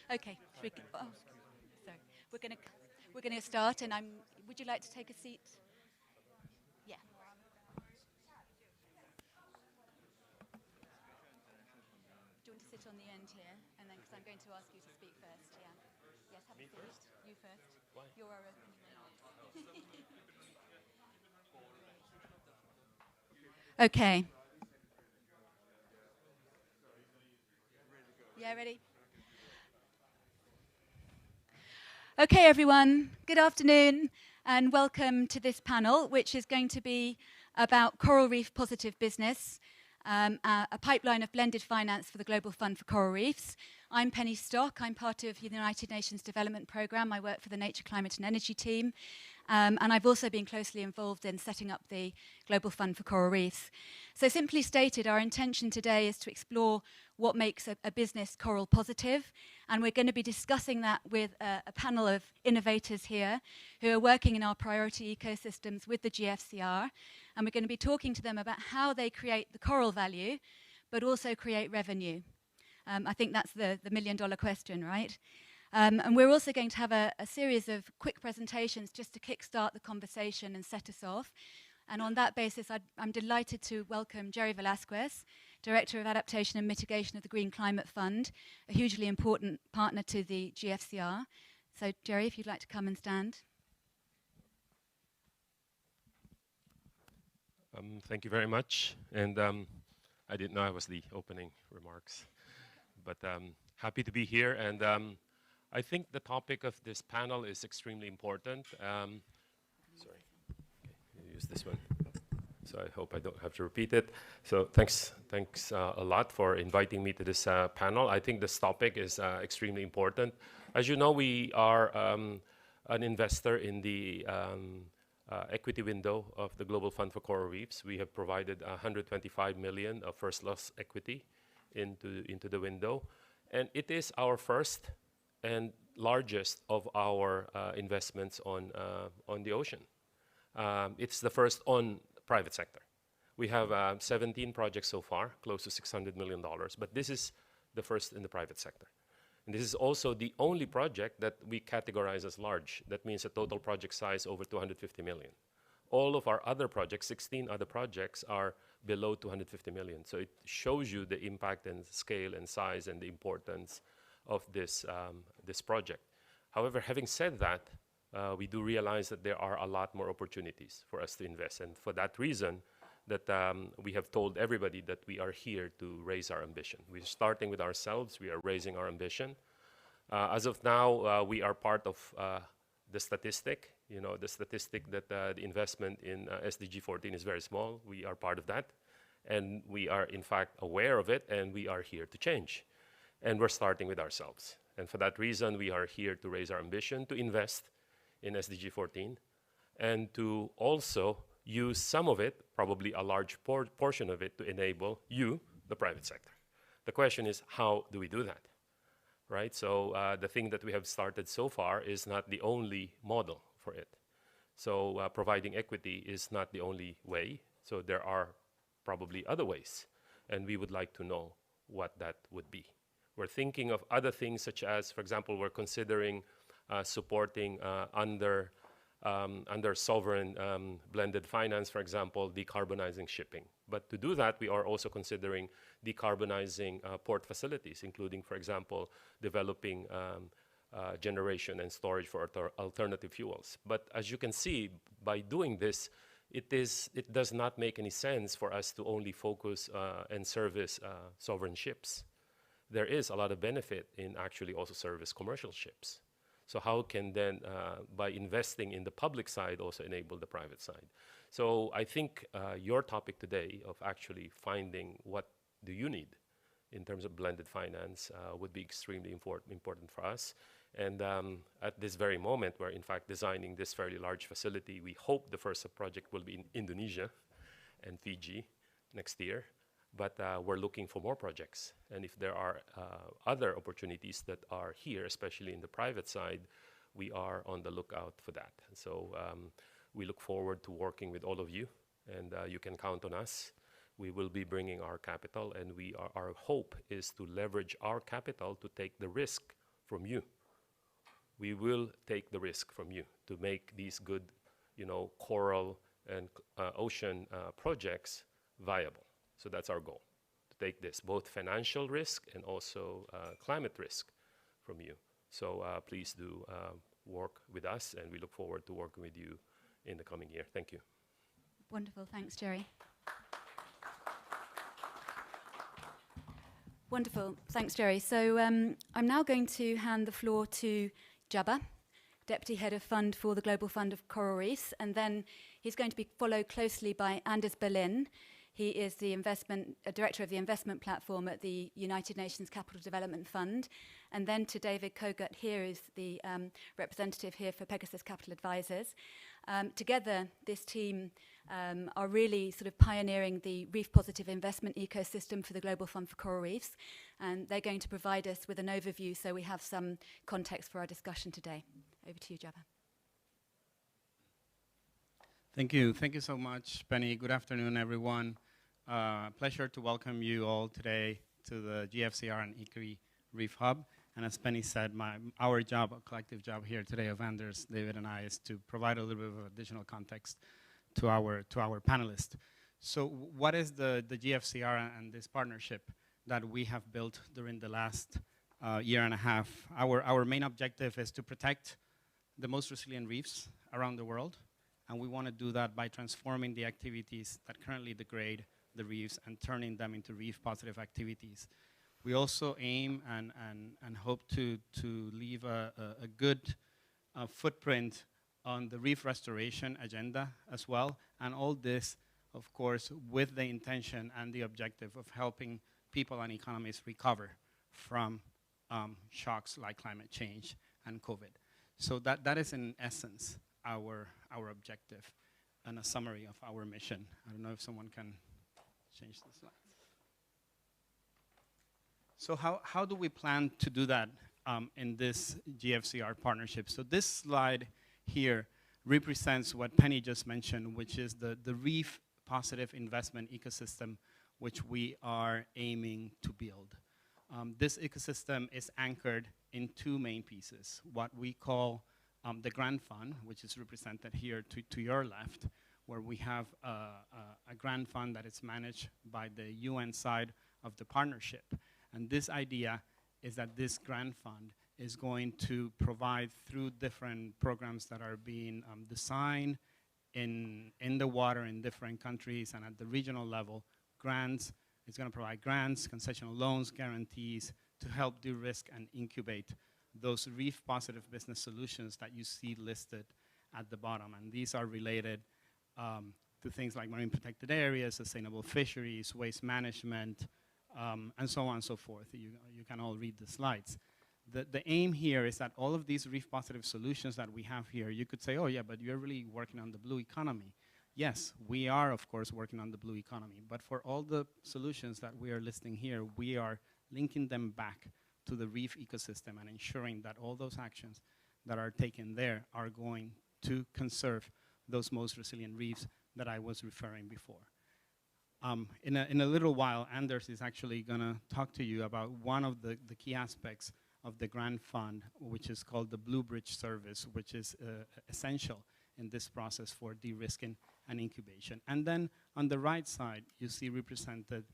Okay, sorry. We're gonna start, and Would you like to take a seat? Yeah. Do you want to sit on the end here, and then because I'm going to ask you to speak first? Yeah. Yes. Have a seat. First? You first. Why? You're our opening remarks. Okay. Yeah. Ready? Okay, everyone. Good afternoon, and welcome to this panel, which is going to be about coral reef positive business, a pipeline of blended finance for the Global Fund for Coral Reefs. I'm Penny Stock. I'm part of the United Nations Development Programme. I work for the Nature, Climate and Energy team. And I've also been closely involved in setting up the Global Fund for Coral Reefs. So simply stated, our intention today is to explore what makes a business coral positive. And we're going to be discussing that with a panel of innovators here who are working in our priority ecosystems with the GFCR. And we're going to be talking to them about how they create the coral value, but also create revenue. I think that's the million-dollar question, right? And we're also going to have a series of quick presentations just to kickstart the conversation and set us off. And on that basis, I'm delighted to welcome Jerry Velasquez, Director of Adaptation and Mitigation of the Green Climate Fund, a hugely important partner to the GFCR. So, Jerry, if you'd like to come and stand. Thank you very much. And I didn't know I was the opening remarks, but happy to be here. And I think the topic of this panel is extremely important. Sorry, okay, use this one. So I hope I don't have to repeat it. So thanks a lot for inviting me to this panel. I think this topic is extremely important. As you know, we are an investor in the equity window of the Global Fund for Coral Reefs. We have provided 125 million of first loss equity into the window. And it is our first and largest of our investments on the ocean. It's the first on private sector. We have 17 projects so far, close to $600 million, but this is the first in the private sector. And this is also the only project that we categorize as large. That means a total project size over 250 million. All of our other projects, 16 other projects, are below 250 million. So it shows you the impact and scale and size and the importance of this project. However, having said that, we do realize that there are a lot more opportunities for us to invest. And for that reason, that we have told everybody that we are here to raise our ambition. We're starting with ourselves. We are raising our ambition. As of now, we are part of the statistic. You know, the statistic that the investment in SDG 14 is very small. We are part of that. And we are, in fact, aware of it, and we are here to change. And we're starting with ourselves. And for that reason, we are here to raise our ambition, to invest in SDG 14, and to also use some of it, probably a large portion of it, to enable you, the private sector. The question is, how do we do that? Right? So the thing that we have started so far is not the only model for it. So providing equity is not the only way. So there are probably other ways. And we would like to know what that would be. We're thinking of other things such as, for example, we're considering supporting under sovereign blended finance, for example, decarbonizing shipping. But to do that, we are also considering decarbonizing port facilities, including, for example, developing generation and storage for alternative fuels. But as you can see, by doing this, it does not make any sense for us to only focus and service sovereign ships. There is a lot of benefit in actually also service commercial ships. So how can then, by investing in the public side, also enable the private side? So I think your topic today of actually finding what do you need in terms of blended finance would be extremely important for us. And at this very moment, we're in fact designing this fairly large facility. We hope the first project will be in Indonesia and Fiji next year. But we're looking for more projects. And if there are other opportunities that are here, especially in the private side, we are on the lookout for that. And so we look forward to working with all of you, and you can count on us. We will be bringing our capital, and our hope is to leverage our capital to take the risk from you. We will take the risk from you to make these good, coral and ocean projects viable. So that's our goal, to take this, both financial risk and also climate risk from you. So please do work with us, and we look forward to working with you in the coming year. Thank you. Wonderful. Thanks, Jerry. Wonderful. Thanks, Jerry. So I'm now going to hand the floor to Jabba, Deputy Head of Fund for the Global Fund of Coral Reefs, and then he's going to be followed closely by Anders Berlin. He is the director of the investment platform at the United Nations Capital Development Fund. And then to David Kogut here, is the representative here for Pegasus Capital Advisors. Together, this team are really sort of pioneering the reef positive investment ecosystem for the Global Fund for Coral Reefs. And they're going to provide us with an overview so we have some context for our discussion today. Over to you, Jabba. Thank you. Thank you so much, Penny. Good afternoon, everyone. Pleasure to welcome you all today to the GFCR and ICRI Reef Hub. And as Penny said, our job, a collective job here today of Anders, David, and I is to provide a little bit of additional context to our panelists. So what is the GFCR and this partnership that we have built during the last year and a half? Our main objective is to protect the most resilient reefs around the world. And we want to do that by transforming the activities that currently degrade the reefs and turning them into reef positive activities. We also aim and hope to leave a good footprint on the reef restoration agenda as well. And all this, of course, with the intention and the objective of helping people and economies recover from shocks like climate change and COVID. So that is in essence our objective and a summary of our mission. I don't know if someone can change the slides. So how do we plan to do that in this GFCR partnership? So this slide here represents what Penny just mentioned, which is the reef positive investment ecosystem which we are aiming to build. This ecosystem is anchored in two main pieces, what we call the grant fund, which is represented here to your left, where we have a grant fund that is managed by the UN side of the partnership. And this idea is that this grant fund is going to provide, through different programs that are being designed in the water in different countries and at the regional level, grants. It's going to provide grants, concessional loans, guarantees to help de-risk and incubate those reef positive business solutions that you see listed at the bottom. And these are related to things like marine protected areas, sustainable fisheries, waste management, and so on and so forth. You can all read the slides. The aim here is that all of these reef positive solutions that we have here, you could say, oh yeah, but you're really working on the blue economy. Yes, we are of course working on the blue economy, but for all the solutions that we are listing here, we are linking them back to the reef ecosystem and ensuring that all those actions that are taken there are going to conserve those most resilient reefs that I was referring before. In a little while, Anders is actually going to talk to you about one of the key aspects of the grant fund, which is called the Blue Bridge service, which is essential in this process for de-risking and incubation. And then on the right side, you see represented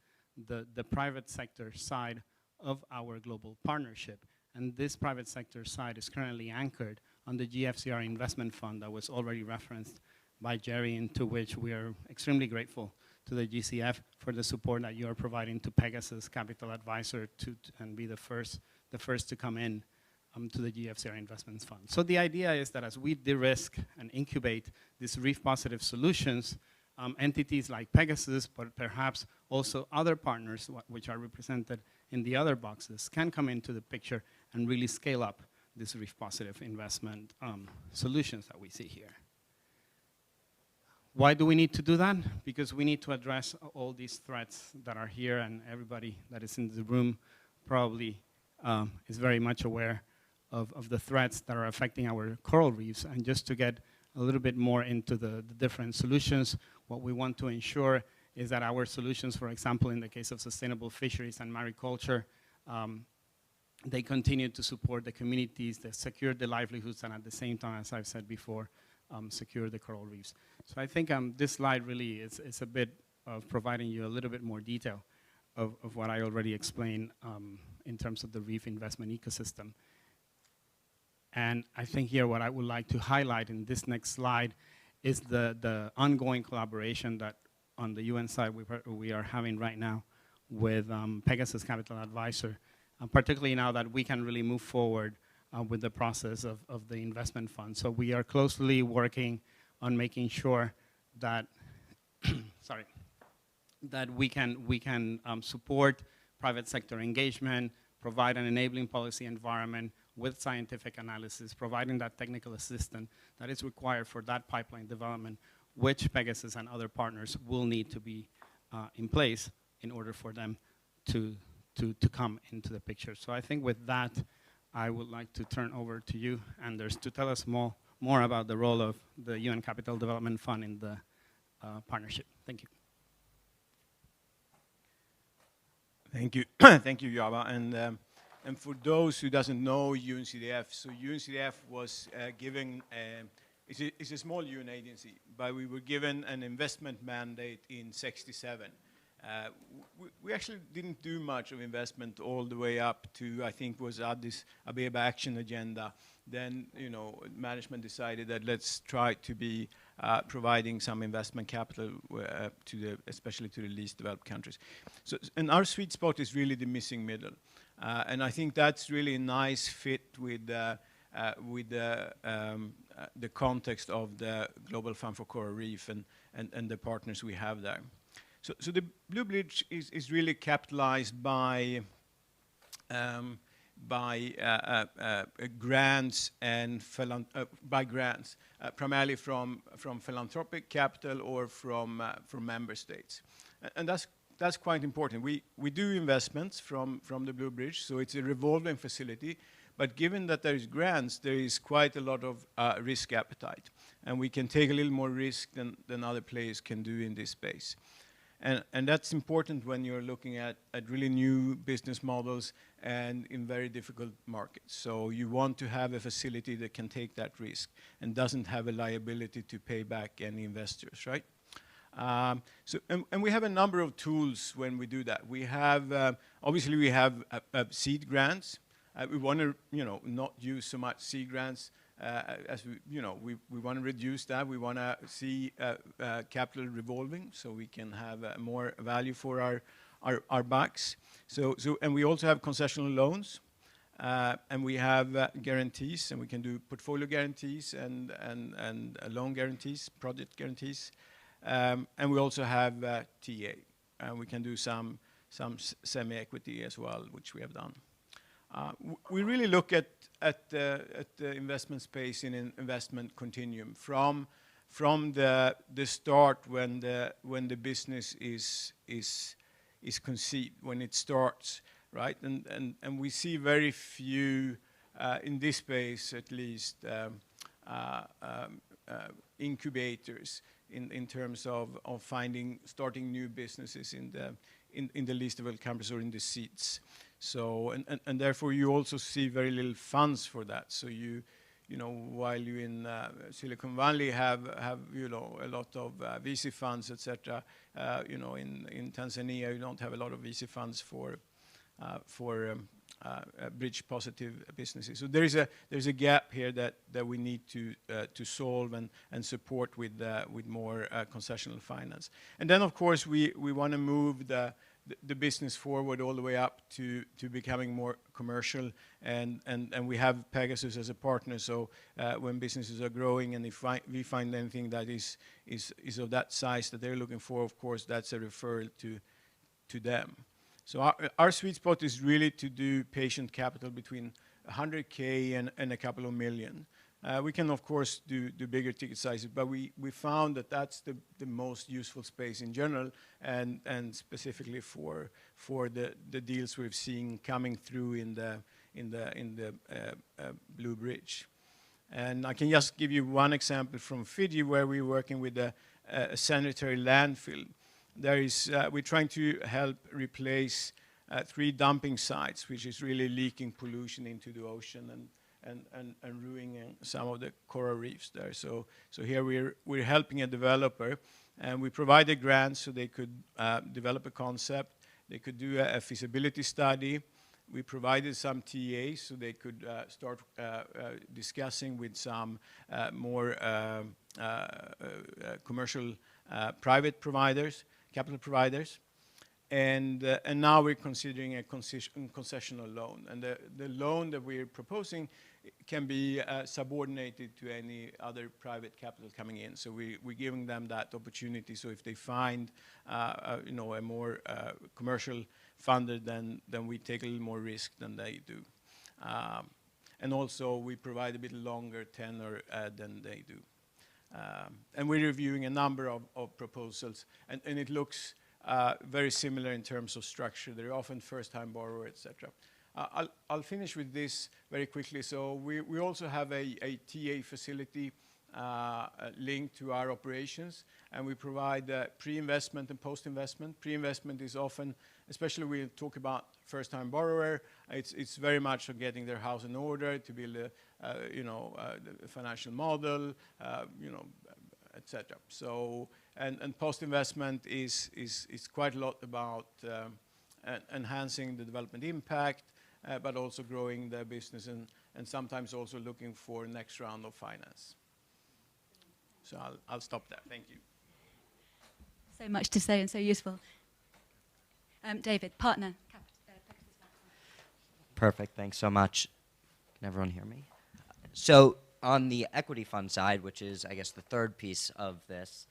the private sector side of our global partnership. And this private sector side is currently anchored on the GFCR investment fund that was already referenced by Jerry, into which we are extremely grateful to the GCF for the support that you are providing to Pegasus Capital Advisor and be the first to come in to the GFCR Investments Fund. So the idea is that as we de-risk and incubate these reef positive solutions, entities like Pegasus, but perhaps also other partners which are represented in the other boxes, can come into the picture and really scale up these reef positive investment solutions that we see here. Why do we need to do that? Because we need to address all these threats that are here, and everybody that is in the room probably is very much aware of the threats that are affecting our coral reefs. And just to get a little bit more into the different solutions, what we want to ensure is that our solutions, for example, in the case of sustainable fisheries and mariculture, they continue to support the communities, they secure the livelihoods, and at the same time, as I've said before, secure the coral reefs. So I think this slide really is a bit of providing you a little bit more detail of what I already explained in terms of the reef investment ecosystem. And I think here what I would like to highlight in this next slide is the ongoing collaboration that on the UN side we are having right now with Pegasus Capital Advisor, particularly now that we can really move forward with the process of the investment fund. So we are closely working on making sure that, sorry, that we can support private sector engagement, provide an enabling policy environment with scientific analysis, providing that technical assistance that is required for that pipeline development, which Pegasus and other partners will need to be in place in order for them to come into the picture. So I think with that, I would like to turn over to you, Anders, to tell us more about the role of the UN Capital Development Fund in the partnership. Thank you. Thank you, thank you, Java. And for those who doesn't know UNCDF, so UNCDF was given, it's a small UN agency, but we were given an investment mandate in '67. We actually didn't do much of investment all the way up to, I think, was Addis Ababa Action Agenda. Then, you know, management decided that let's try to be providing some investment capital especially to the least developed countries. So, and our sweet spot is really the missing middle. And I think that's really a nice fit with the context of the Global Fund for Coral Reef and the partners we have there. So the Blue Bridge is really capitalized by grants and primarily from philanthropic capital or from member states, and that's quite important. We do investments from the Blue Bridge, so it's a revolving facility. But given that there is grants, there is quite a lot of risk appetite, and we can take a little more risk than other players can do in this space. And that's important when you're looking at really new business models and in very difficult markets. So you want to have a facility that can take that risk and doesn't have a liability to pay back any investors, right? And we have a number of tools when we do that. We have, obviously we have seed grants. We want to, not use so much seed grants as we want to reduce that. We want to see capital revolving so we can have more value for our bucks. And we also have concessional loans, and we have guarantees, and we can do portfolio guarantees and loan guarantees, project guarantees, and we also have TA, and we can do some semi-equity as well, which we have done. We really look at the investment space in an investment continuum from the start when the business is conceived, when it starts, right? And we see very few in this space, at least, incubators in terms of starting new businesses in the least developed countries or in the seeds. So, and therefore you also see very little funds for that. So while you in Silicon Valley have a lot of VC funds, etc. In Tanzania you don't have a lot of VC funds for bridge positive businesses. So there's a gap here that we need to solve and support with more concessional finance. And then of course we want to move the business forward all the way up to becoming more commercial, and we have Pegasus as a partner. So when businesses are growing, and if we find anything that is of that size that they're looking for, of course that's a referral to them. So our sweet spot is really to do patient capital between 100K and a couple of million. We can of course do bigger ticket sizes, but we found that that's the most useful space in general, and specifically for the deals we've seen coming through in the Blue Bridge. And I can just give you one example from Fiji, where we're working with a sanitary landfill. We're trying to help replace 3 dumping sites, which is really leaking pollution into the ocean and ruining some of the coral reefs there. So here we're helping a developer, and we provided grants so they could develop a concept. They could do a feasibility study. We provided some TAs so they could start discussing with some more commercial private providers, capital providers. And now we're considering a concessional loan. And the loan that we're proposing can be subordinated to any other private capital coming in. So we're giving them that opportunity. So if they find a more commercial funder, then we take a little more risk than they do. And also we provide a bit longer tenor than they do. And we're reviewing a number of proposals, and it looks very similar in terms of structure. They're often first-time borrower, etc. I'll finish with this very quickly. So we also have a TA facility linked to our operations, and we provide pre-investment and post-investment. Pre-investment is often, especially when we talk about first-time borrower, it's very much of getting their house in order, to build a financial model, etc. So and post-investment is quite a lot about enhancing the development impact, but also growing their business and sometimes also looking for next round of finance. So I'll stop there. Thank you. So much to say and so useful. David, partner. Perfect. Thanks so much. Can everyone hear me? So on the equity fund side, which is, I guess, the third piece of this,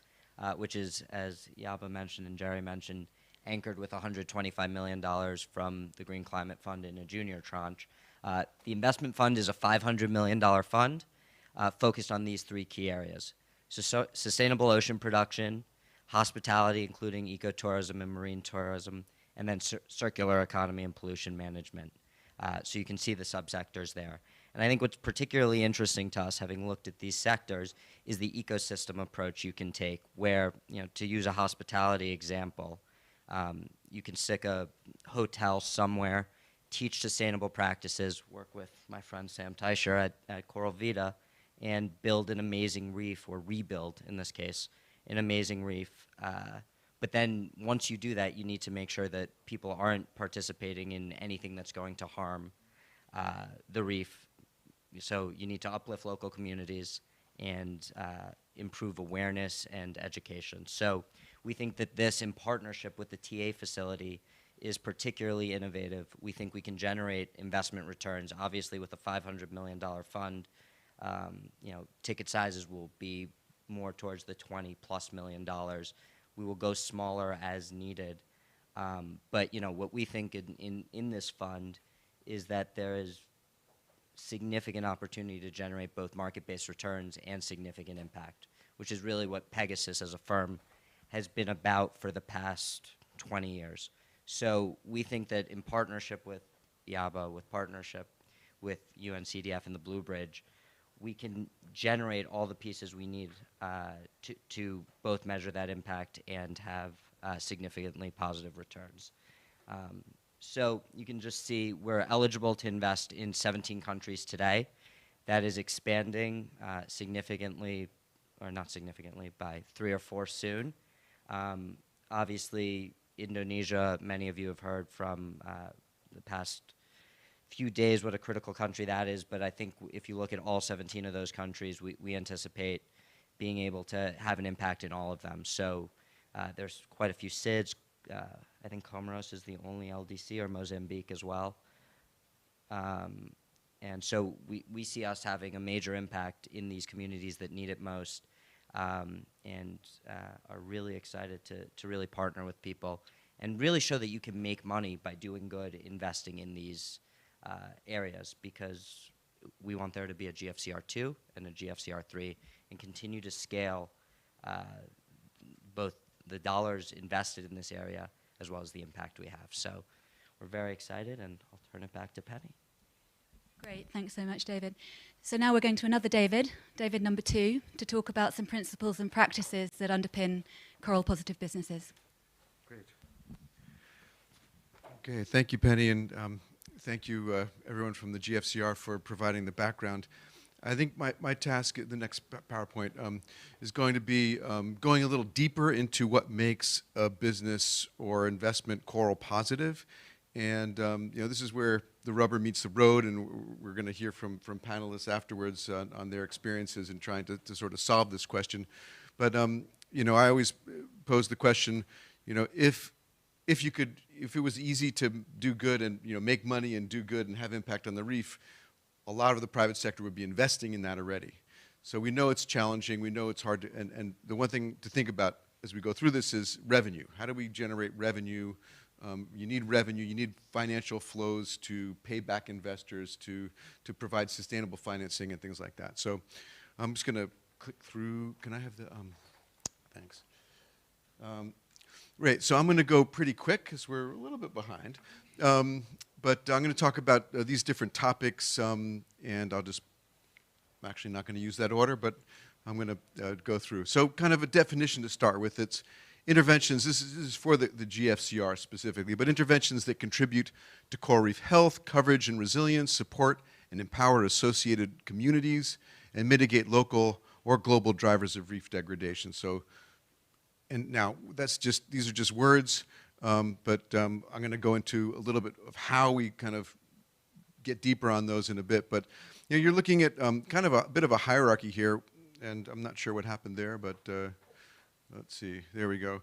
which is, as Yaba mentioned and Jerry mentioned, anchored with $125 million from the Green Climate Fund in a junior tranche. The investment fund is a $500 million fund focused on these 3 key areas. So sustainable ocean production, hospitality, including ecotourism and marine tourism, and then circular economy and pollution management. So you can see the subsectors there. And I think what's particularly interesting to us, having looked at these sectors, is the ecosystem approach you can take, where, to use a hospitality example, you can stick a hotel somewhere, teach sustainable practices, work with my friend Sam Teicher at Coral Vita, and build an amazing reef, or rebuild, in this case, an amazing reef. But then once you do that, you need to make sure that people aren't participating in anything that's going to harm the reef. So you need to uplift local communities and improve awareness and education. So we think that this, in partnership with the TA facility, is particularly innovative. We think we can generate investment returns. Obviously, with a $500 million fund, ticket sizes will be more towards the $20+ million. We will go smaller as needed. But what we think in this fund is that there is significant opportunity to generate both market-based returns and significant impact, which is really what Pegasus as a firm has been about for the past 20 years. So we think that in partnership with Yaba, with partnership with UNCDF and the Blue Bridge, we can generate all the pieces we need to both measure that impact and have significantly positive returns. So you can just see we're eligible to invest in 17 countries today. That is expanding significantly, or not significantly, by 3 or 4 soon. Obviously, Indonesia, many of you have heard from the past few days what a critical country that is, but I think if you look at all 17 of those countries, we anticipate being able to have an impact in all of them. So there's quite a few SIDS. I think Comoros is the only LDC, or Mozambique as well. And so we see us having a major impact in these communities that need it most, and are really excited to really partner with people and really show that you can make money by doing good, investing in these areas, because we want there to be a GFCR2 and a GFCR3 and continue to scale both the dollars invested in this area as well as the impact we have. So we're very excited, and I'll turn it back to Penny. Great, thanks so much, David. So now we're going to another David, David number 2, to talk about some principles and practices that underpin coral positive businesses. Great. Okay, thank you, Penny, and thank you, everyone from the GFCR for providing the background. I think my task at the next PowerPoint is going to be going a little deeper into what makes a business or investment coral positive. And this is where the rubber meets the road, and we're going to hear from panelists afterwards on their experiences in trying to sort of solve this question. But I always pose the question, if it was easy to do good and make money and do good and have impact on the reef, a lot of the private sector would be investing in that already. So we know it's challenging, we know it's hard to, and the one thing to think about as we go through this is revenue. How do we generate revenue? You need revenue, you need financial flows to pay back investors, to provide sustainable financing and things like that. So I'm just going to click through. Can I have the, thanks. Right, so I'm going to go pretty quick because we're a little bit behind. But I'm going to talk about these different topics, and I'm actually not going to use that order, but I'm going to go through. So kind of a definition to start with. It's interventions, this is for the GFCR specifically, but interventions that contribute to coral reef health, coverage and resilience, support and empower associated communities, and mitigate local or global drivers of reef degradation. So, and now these are just words, but I'm going to go into a little bit of how we kind of get deeper on those in a bit. But you're looking at kind of a bit of a hierarchy here, and I'm not sure what happened there, but let's see, there we go.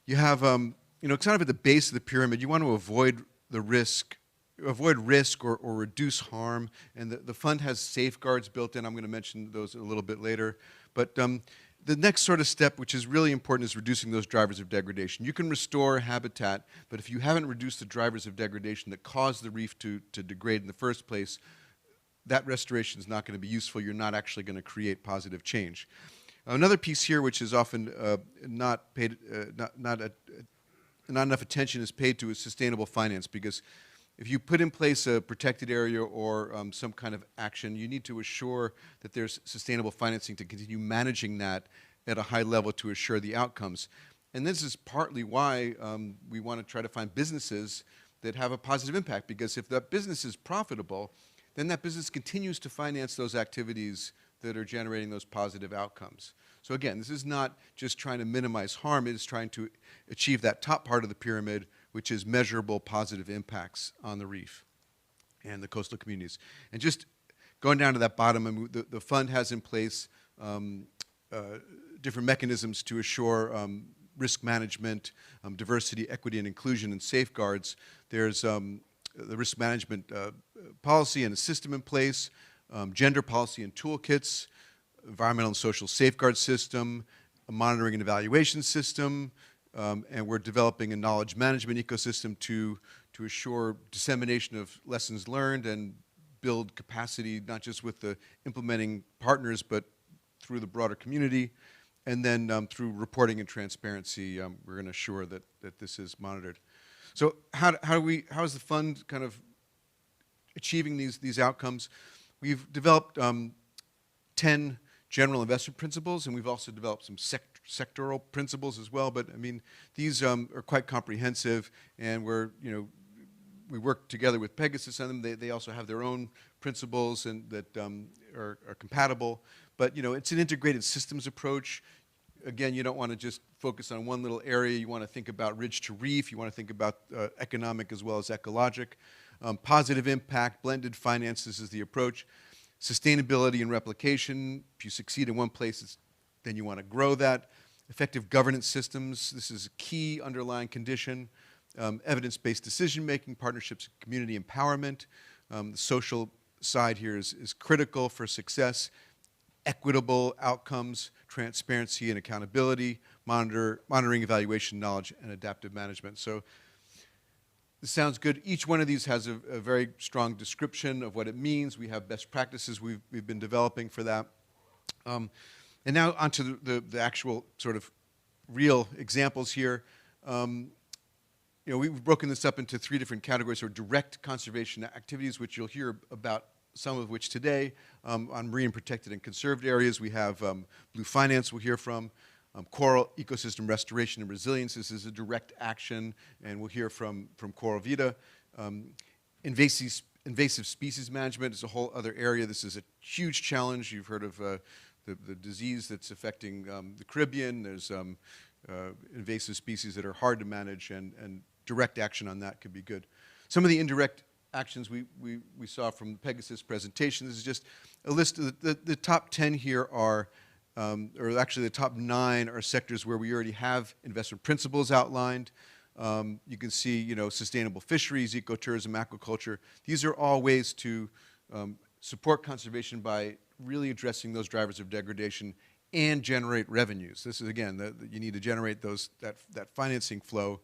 You have, kind of at the base of the pyramid, you want to avoid risk or reduce harm, and the fund has safeguards built in. I'm going to mention those a little bit later. But the next sort of step, which is really important, is reducing those drivers of degradation. You can restore habitat, but if you haven't reduced the drivers of degradation that cause the reef to degrade in the first place, that restoration is not going to be useful. You're not actually going to create positive change. Another piece here, which is often not enough attention is paid to, is sustainable finance, because if you put in place a protected area or some kind of action, you need to assure that there's sustainable financing to continue managing that at a high level to assure the outcomes. And this is partly why we want to try to find businesses that have a positive impact, because if that business is profitable, then that business continues to finance those activities that are generating those positive outcomes. So again, this is not just trying to minimize harm, it is trying to achieve that top part of the pyramid, which is measurable positive impacts on the reef and the coastal communities. And just going down to that bottom, the fund has in place different mechanisms to assure risk management, diversity, equity, and inclusion, and safeguards. There's the risk management policy and a system in place, gender policy and toolkits, environmental and social safeguard system, a monitoring and evaluation system, and we're developing a knowledge management ecosystem to assure dissemination of lessons learned and build capacity, not just with the implementing partners, but through the broader community. And then through reporting and transparency, we're going to assure that this is monitored. So how is the fund kind of achieving these outcomes? We've developed 10 general investment principles, and we've also developed some sectoral principles as well. But I mean, these are quite comprehensive, and we work together with Pegasus on them. They also have their own principles and that are compatible. But it's an integrated systems approach. Again, you don't want to just focus on one little area. You want to think about ridge to reef. You want to think about economic as well as ecologic. Positive impact, blended finances is the approach. Sustainability and replication. If you succeed in one place, then you want to grow that. Effective governance systems. This is a key underlying condition. Evidence-based decision-making, partnerships, community empowerment. The social side here is critical for success. Equitable outcomes, transparency and accountability, monitoring, evaluation, knowledge, and adaptive management. So this sounds good. Each one of these has a very strong description of what it means. We have best practices we've been developing for that. And now onto the actual sort of real examples here. We've broken this up into 3 different categories, or direct conservation activities, which you'll hear about some of which today. On marine protected and conserved areas, we have Blue Finance we'll hear from. Coral ecosystem restoration and resilience. This is a direct action, and we'll hear from Coral Vita. Invasive species management is a whole other area. This is a huge challenge. You've heard of the disease that's affecting the Caribbean. There's invasive species that are hard to manage, and direct action on that could be good. Some of the indirect actions we saw from the Pegasus presentation, this is just a list of the top 10 here are, or actually the top 9 are sectors where we already have investment principles outlined. You can see, you know, sustainable fisheries, ecotourism, aquaculture. These are all ways to support conservation by really addressing those drivers of degradation and generate revenues. This is, again, you need to generate that financing flow.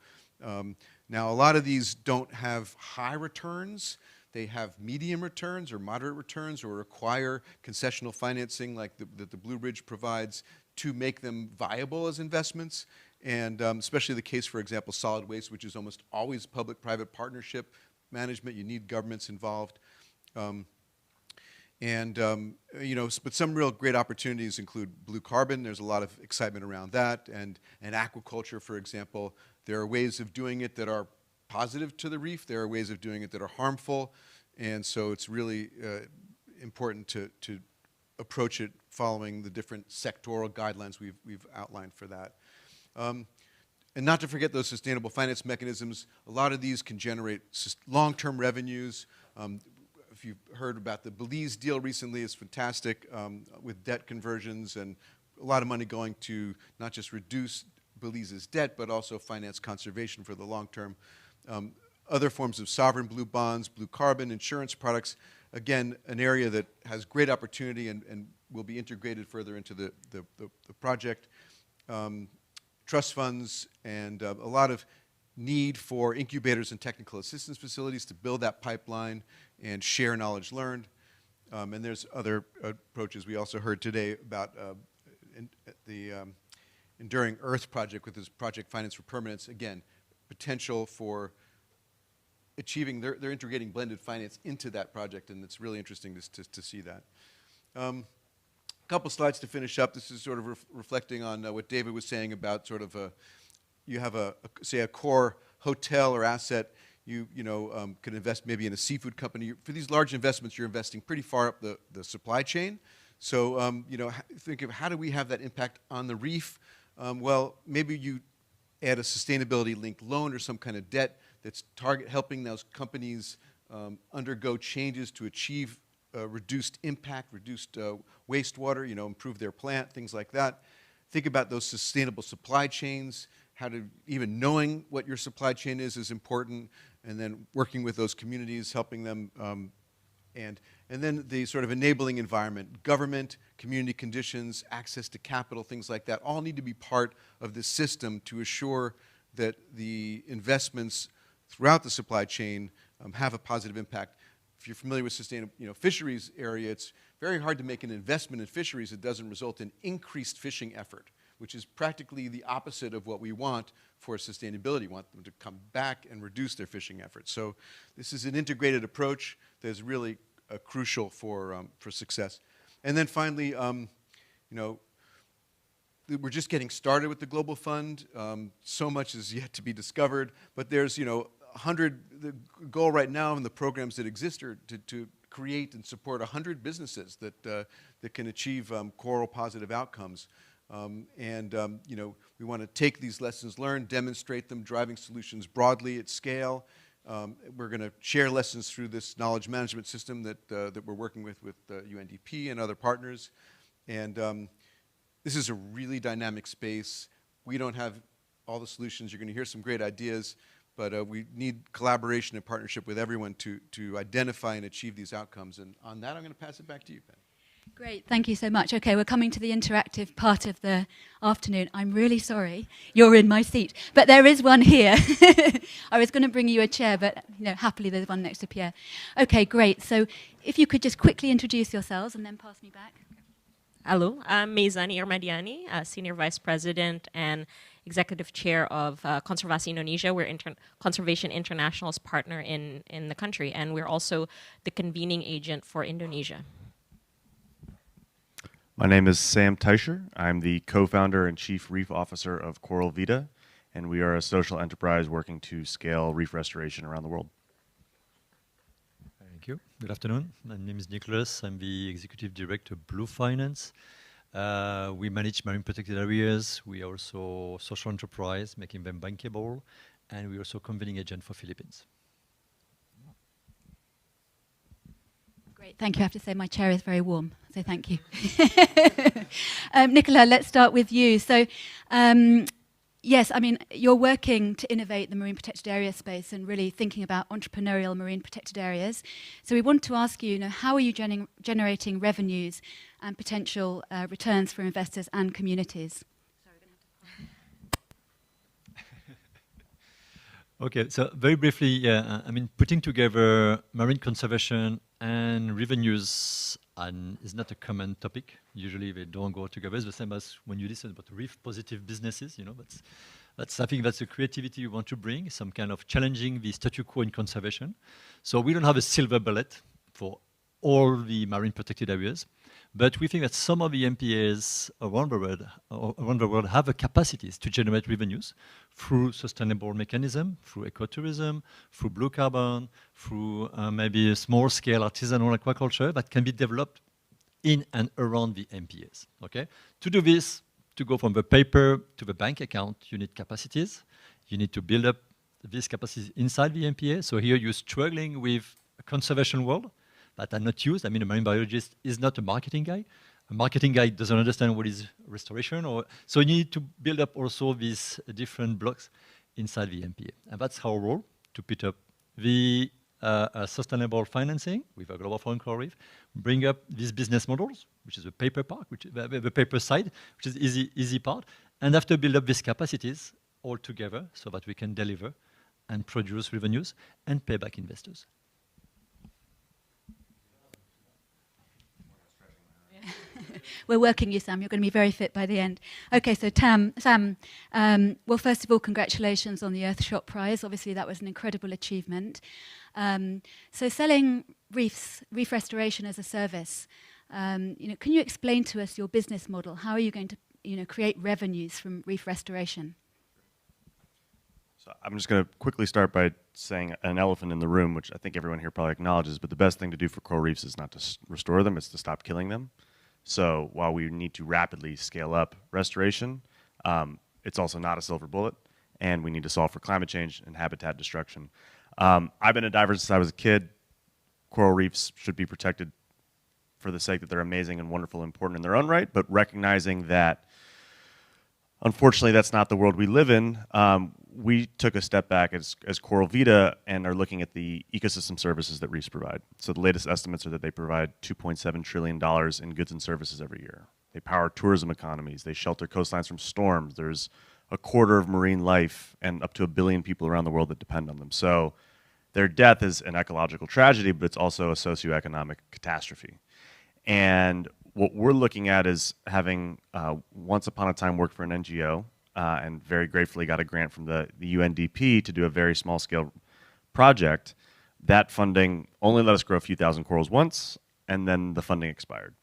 Now, a lot of these don't have high returns. They have medium returns or moderate returns, or require concessional financing like that the Blue Ridge provides to make them viable as investments. And especially the case, for example, solid waste, which is almost always public-private partnership management. You need governments involved. You know, but some real great opportunities include blue carbon. There's a lot of excitement around that. And aquaculture, for example. There are ways of doing it that are positive to the reef. There are ways of doing it that are harmful. And so it's really important to approach it following the different sectoral guidelines we've outlined for that. And not to forget those sustainable finance mechanisms. A lot of these can generate long-term revenues. If you've heard about the Belize deal recently, it's fantastic with debt conversions and a lot of money going to not just reduce Belize's debt, but also finance conservation for the long term. Other forms of sovereign blue bonds, blue carbon, insurance products, again, an area that has great opportunity and will be integrated further into the project. Trust funds and a lot of need for incubators and technical assistance facilities to build that pipeline and share knowledge learned. And there's other approaches. We also heard today about the Enduring Earth project with this project finance for permanence. Again, potential for achieving, they're integrating blended finance into that project, and it's really interesting to see that. A couple slides to finish up. This is sort of reflecting on what David was saying about sort of you have say a core hotel or asset. You could invest maybe in a seafood company. For these large investments, you're investing pretty far up the supply chain. So think of how do we have that impact on the reef? Well, maybe you add a sustainability-linked loan or some kind of debt that's helping those companies undergo changes to achieve reduced impact, reduced wastewater, improve their plant, things like that. Think about those sustainable supply chains. Even knowing what your supply chain is important, and then working with those communities, helping them, and then the sort of enabling environment, government, community conditions, access to capital, things like that, all need to be part of this system to assure that the investments throughout the supply chain have a positive impact. If you're familiar with sustainable, fisheries area, it's very hard to make an investment in fisheries that doesn't result in increased fishing effort, which is practically the opposite of what we want for sustainability. We want them to come back and reduce their fishing efforts. So this is an integrated approach that is really crucial for success. And then finally, we're just getting started with the Global Fund. So much is yet to be discovered, but there's, the goal right now in the programs that exist are to create and support 100 businesses that can achieve coral positive outcomes. We want to take these lessons learned, demonstrate them, driving solutions broadly at scale. We're going to share lessons through this knowledge management system that we're working with UNDP and other partners. And this is a really dynamic space. We don't have all the solutions. You're going to hear some great ideas, but we need collaboration and partnership with everyone to identify and achieve these outcomes. And on that, I'm going to pass it back to you, Penny. Great, thank you so much. Okay, we're coming to the interactive part of the afternoon. I'm really sorry you're in my seat, but there is one here. I was going to bring you a chair, but happily there's one next to Pierre. Okay, great. So if you could just quickly introduce yourselves and then pass me back. Hello, I'm Meizani Irmadiani, Senior Vice President and Executive Chair of Conservasi Indonesia. We're Conservation International's partner in the country, and we're also the convening agent for Indonesia. My name is Sam Teicher. I'm the co-founder and chief reef officer of Coral Vita, and we are a social enterprise working to scale reef restoration around the world. Thank you. Good afternoon. My name is Nicholas. I'm the executive director of Blue Finance. We manage marine protected areas. We are also social enterprise, making them bankable, and we're also convening agent for Philippines. Great, thank you. I have to say my chair is very warm, so thank you. Nicola, let's start with you. So, yes, I mean, you're working to innovate the marine protected area space and really thinking about entrepreneurial marine protected areas. So we want to ask you, how are you generating revenues and potential returns for investors and communities? Okay, so very briefly, yeah, I mean, putting together marine conservation and revenues is not a common topic. Usually they don't go together. It's the same as when you listen about reef positive businesses, that's I think that's the creativity we want to bring, some kind of challenging the statu quo in conservation. So we don't have a silver bullet for all the marine protected areas, but we think that some of the MPAs around the world have the capacities to generate revenues through sustainable mechanism, through ecotourism, through blue carbon, through maybe a small scale artisanal aquaculture that can be developed in and around the MPAs, okay? To do this, to go from the paper to the bank account, you need capacities. You need to build up these capacities inside the MPA. So here you're struggling with a conservation world that are not used. I mean, a marine biologist is not a marketing guy. A marketing guy doesn't understand what is restoration. So you need to build up also these different blocks inside the MPA. And that's our role, to put up the sustainable financing with a global foreign coral reef, bring up these business models, which is the paper part, which the paper side, which is easy part, and after build up these capacities all together so that we can deliver and produce revenues and pay back investors. We're working you, Sam. You're going to be very fit by the end. Okay, so Sam, well, first of all, congratulations on the Earthshot Prize. Obviously, that was an incredible achievement. So selling reef restoration as a service, can you explain to us your business model? How are you going to create revenues from reef restoration? So I'm just going to quickly start by saying an elephant in the room, which I think everyone here probably acknowledges, but the best thing to do for coral reefs is not to restore them, it's to stop killing them. So while we need to rapidly scale up restoration, it's also not a silver bullet, and we need to solve for climate change and habitat destruction. I've been a diver since I was a kid. Coral reefs should be protected for the sake that they're amazing and wonderful and important in their own right, but recognizing that, unfortunately, that's not the world we live in. We took a step back as Coral Vita and are looking at the ecosystem services that reefs provide. So the latest estimates are that they provide $2.7 trillion in goods and services every year. They power tourism economies. They shelter coastlines from storms. There's a quarter of marine life and up to 1 billion people around the world that depend on them. So their death is an ecological tragedy, but it's also a socioeconomic catastrophe. And what we're looking at is having once upon a time worked for an NGO, and very gratefully got a grant from the UNDP to do a very small scale project. That funding only let us grow a few thousand corals once, and then the funding expired.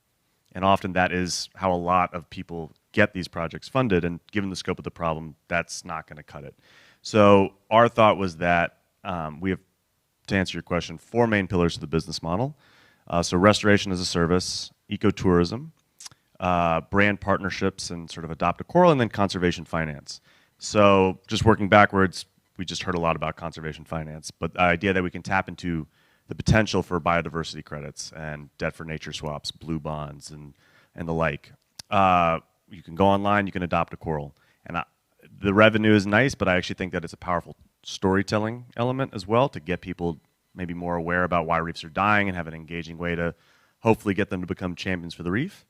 And often that is how a lot of people get these projects funded, and given the scope of the problem, that's not going to cut it. So our thought was that we have, to answer your question, 4 main pillars to the business model. So restoration as a service, ecotourism, brand partnerships and sort of adopt a coral, and then conservation finance. So just working backwards, we just heard a lot about conservation finance, but the idea that we can tap into the potential for biodiversity credits and debt for nature swaps, blue bonds, and the like. You can go online, you can adopt a coral. And the revenue is nice, but I actually think that it's a powerful storytelling element as well to get people maybe more aware about why reefs are dying and have an engaging way to hopefully get them to become champions for the reef.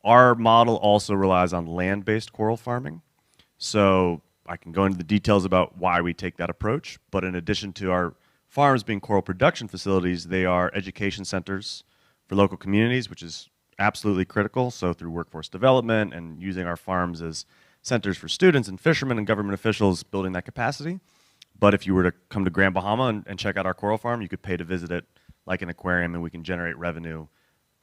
Our model also relies on land-based coral farming. So I can go into the details about why we take that approach, but in addition to our farms being coral production facilities, they are education centers for local communities, which is absolutely critical. So through workforce development and using our farms as centers for students and fishermen and government officials, building that capacity. But if you were to come to Grand Bahama and check out our coral farm, you could pay to visit it like an aquarium, and we can generate revenue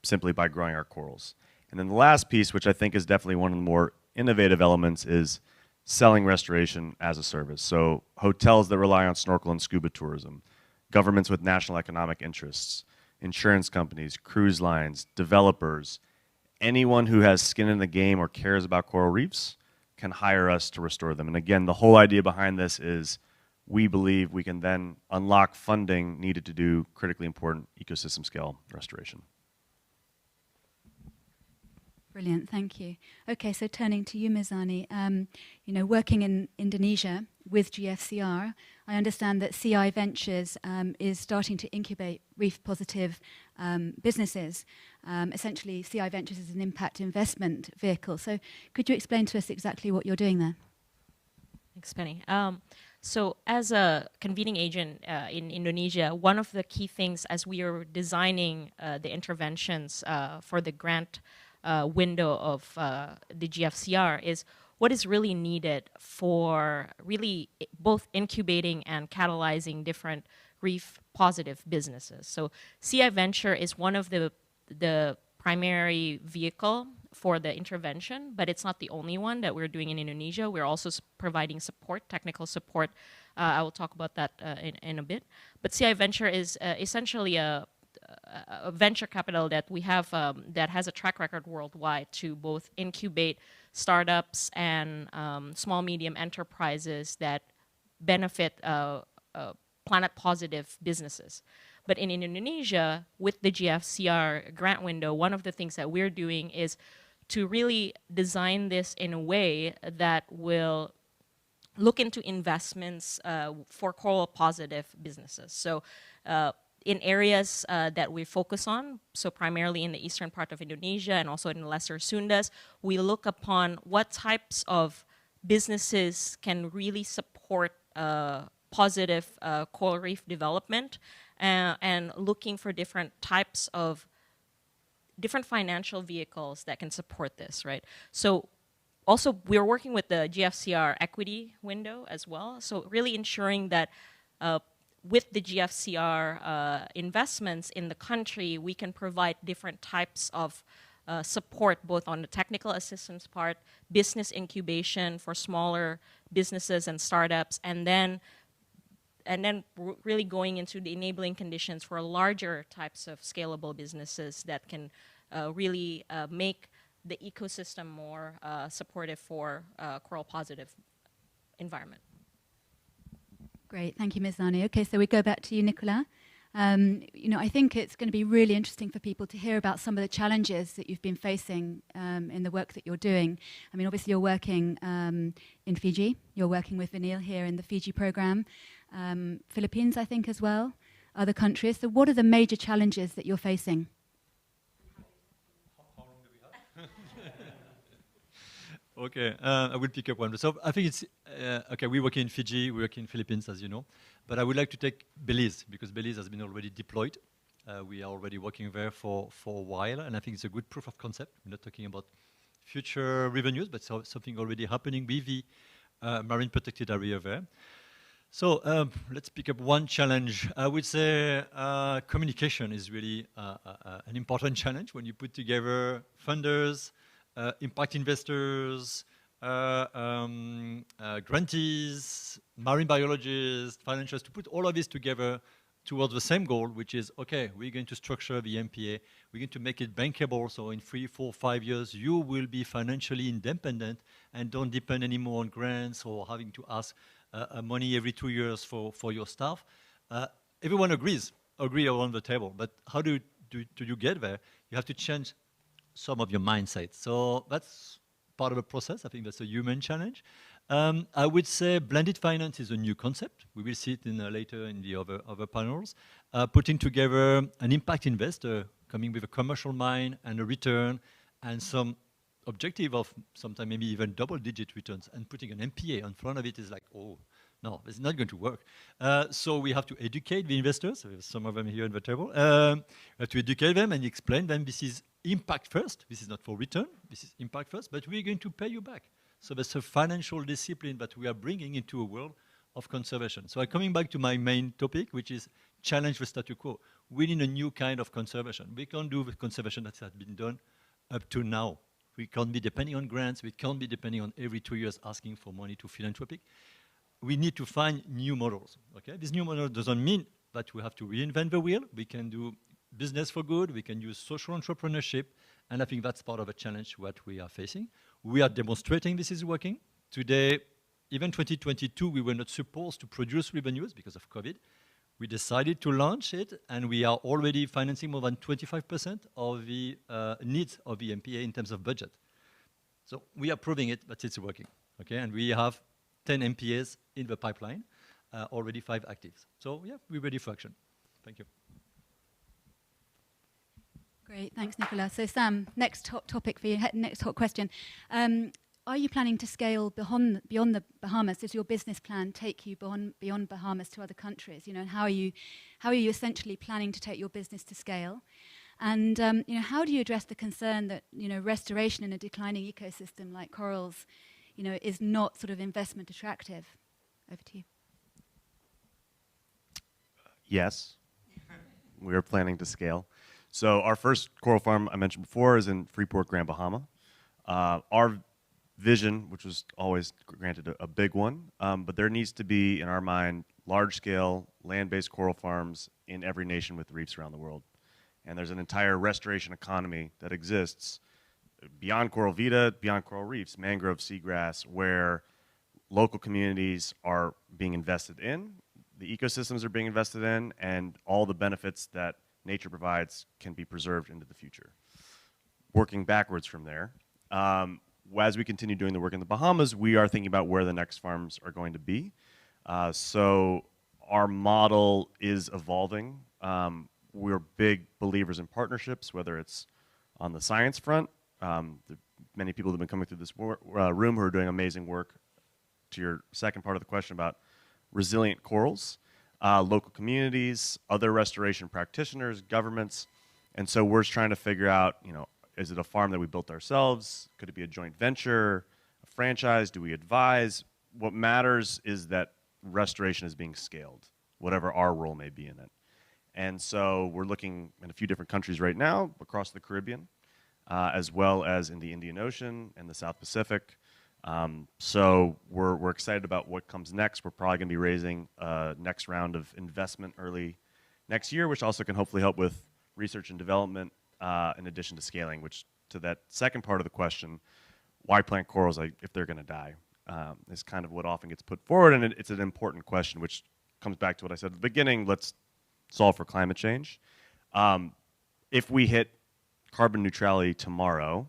simply by growing our corals. And then the last piece, which I think is definitely one of the more innovative elements, is selling restoration as a service. So hotels that rely on snorkel and scuba tourism, governments with national economic interests, insurance companies, cruise lines, developers, anyone who has skin in the game or cares about coral reefs can hire us to restore them. And again, the whole idea behind this is we believe we can then unlock funding needed to do critically important ecosystem scale restoration. Brilliant, thank you. Okay, so turning to you, Mizani, you know, working in Indonesia with GFCR, I understand that CI Ventures is starting to incubate reef-positive businesses. Essentially, CI Ventures is an impact investment vehicle. So could you explain to us exactly what you're doing there? Thanks, Penny. So as a convening agent in Indonesia, one of the key things as we are designing the interventions for the grant window of the GFCR is what is really needed for really both incubating and catalyzing different reef-positive businesses. So CI Venture is one of the primary vehicle for the intervention, but it's not the only one that we're doing in Indonesia. We're also providing support, technical support. I will talk about that in a bit. But CI Venture is essentially a venture capital that we have that has a track record worldwide to both incubate startups and small, medium enterprises that benefit planet-positive businesses. But in Indonesia, with the GFCR grant window, one of the things that we're doing is to really design this in a way that will look into investments for coral-positive businesses. So in areas that we focus on, so primarily in the eastern part of Indonesia and also in the Lesser Sundas, we look upon what types of businesses can really support positive coral reef development and looking for different types of different financial vehicles that can support this, right? So also we're working with the GFCR equity window as well. So really ensuring that with the GFCR investments in the country, we can provide different types of support, both on the technical assistance part, business incubation for smaller businesses and startups, and then really going into the enabling conditions for larger types of scalable businesses that can really make the ecosystem more supportive for coral positive environment. Great, thank you, Ms. Nani. Okay, so we go back to you, Nicolas. You know, I think it's going to be really interesting for people to hear about some of the challenges that you've been facing in the work that you're doing. I mean, obviously you're working in Fiji. You're working with Vanille here in the Fiji program. Philippines, I think, as well, other countries. So what are the major challenges that you're facing? How long do we have? Okay, I will pick up one. So I think it's, okay, we work in Fiji, we work in Philippines, as you know. But I would like to take Belize, because Belize has been already deployed. We are already working there for a while, and I think it's a good proof of concept. We're not talking about future revenues, but something already happening with the marine protected area there. So let's pick up one challenge. I would say communication is really an important challenge when you put together funders, impact investors, grantees, marine biologists, financials, to put all of this together towards the same goal, which is, okay, we're going to structure the MPA, we're going to make it bankable, so in 3, 4, 5 years, you will be financially independent and don't depend anymore on grants or having to ask money every 2 years for your staff. Everyone agree around the table, but how do you get there? You have to change some of your mindset. So that's part of the process. I think that's a human challenge. I would say blended finance is a new concept. We will see it later in the other panels. Putting together an impact investor coming with a commercial mind and a return and some objective of sometimes maybe even double-digit returns, and putting an MPA in front of it is like, oh, no, it's not going to work. So we have to educate the investors. We have some of them here on the table. We have to educate them and explain them this is impact first. This is not for return. This is impact first, but we're going to pay you back. So there's a financial discipline that we are bringing into a world of conservation. So I'm coming back to my main topic, which is challenge the status quo. We need a new kind of conservation. We can't do the conservation that has been done up to now. We can't be depending on grants. We can't be depending on every 2 years asking for money to philanthropic. We need to find new models. Okay, this new model doesn't mean that we have to reinvent the wheel. We can do business for good. We can use social entrepreneurship, and I think that's part of a challenge what we are facing. We are demonstrating this is working today. Even 2022, we were not supposed to produce revenues because of COVID. We decided to launch it, and we are already financing more than 25% of the needs of the MPA in terms of budget. So we are proving it, that it's working. Okay, and we have 10 MPAs in the pipeline, already 5 actives. So yeah, we're ready for action. Thank you. Great, thanks, Nicolas. So Sam, next hot topic for you, next hot question. Are you planning to scale beyond the Bahamas? Does your business plan take you beyond Bahamas to other countries? You know, and how are you essentially planning to take your business to scale? And you know, how do you address the concern that, you know, restoration in a declining ecosystem like corals, you know, is not sort of investment attractive? Over to you. Yes, we are planning to scale. So our first coral farm I mentioned before is in Freeport, Grand Bahama. Our vision, which was always granted a big one, but there needs to be, in our mind, large-scale land-based coral farms in every nation with reefs around the world. And there's an entire restoration economy that exists beyond coral vita, beyond coral reefs, mangrove, seagrass, where local communities are being invested in, the ecosystems are being invested in, and all the benefits that nature provides can be preserved into the future. Working backwards from there, as we continue doing the work in the Bahamas, we are thinking about where the next farms are going to be. So our model is evolving. We're big believers in partnerships, whether it's on the science front. Many people have been coming through this room who are doing amazing work. To your second part of the question about resilient corals, local communities, other restoration practitioners, governments. And so we're trying to figure out, you know, is it a farm that we built ourselves? Could it be a joint venture, a franchise? Do we advise? What matters is that restoration is being scaled, whatever our role may be in it. And so we're looking in a few different countries right now across the Caribbean, as well as in the Indian Ocean and the South Pacific. So we're excited about what comes next. We're probably going to be raising next round of investment early next year, which also can hopefully help with research and development in addition to scaling, which to that second part of the question, why plant corals if they're going to die, is kind of what often gets put forward. And it's an important question, which comes back to what I said at the beginning. Let's solve for climate change. If we hit carbon neutrality tomorrow,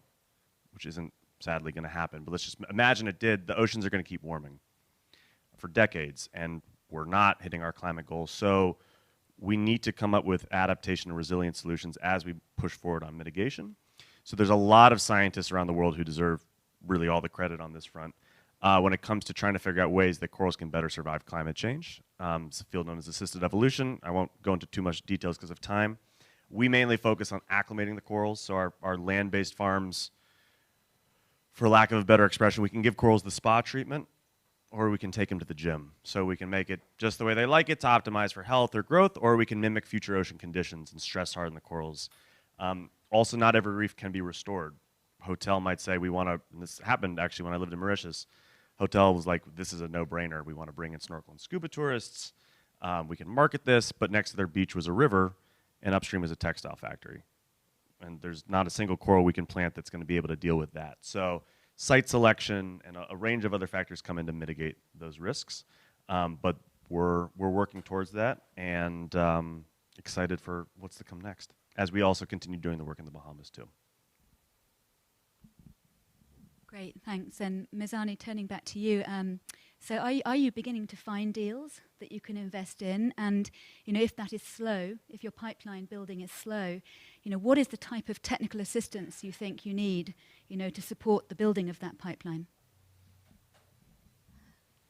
which isn't sadly going to happen, but let's just imagine it did, the oceans are going to keep warming for decades, and we're not hitting our climate goals. So we need to come up with adaptation and resilient solutions as we push forward on mitigation. So there's a lot of scientists around the world who deserve really all the credit on this front when it comes to trying to figure out ways that corals can better survive climate change. It's a field known as assisted evolution. I won't go into too much details because of time. We mainly focus on acclimating the corals, so our land-based farms, for lack of a better expression, we can give corals the spa treatment, or we can take them to the gym. So we can make it just the way they like it to optimize for health or growth, or we can mimic future ocean conditions and stress harden the corals. Also, not every reef can be restored. Hotel might say, we want to, and this happened actually when I lived in Mauritius. Hotel was like, this is a no-brainer. We want to bring in snorkel and scuba tourists. We can market this, but next to their beach was a river, and upstream is a textile factory. And there's not a single coral we can plant that's going to be able to deal with that. So site selection and a range of other factors come in to mitigate those risks. But we're working towards that, and excited for what's to come next, as we also continue doing the work in the Bahamas too. Great, thanks. And Mizani, turning back to you. So are you beginning to find deals that you can invest in? And you know, if that is slow, if your pipeline building is slow, you know, what is the type of technical assistance you think you need, you know, to support the building of that pipeline?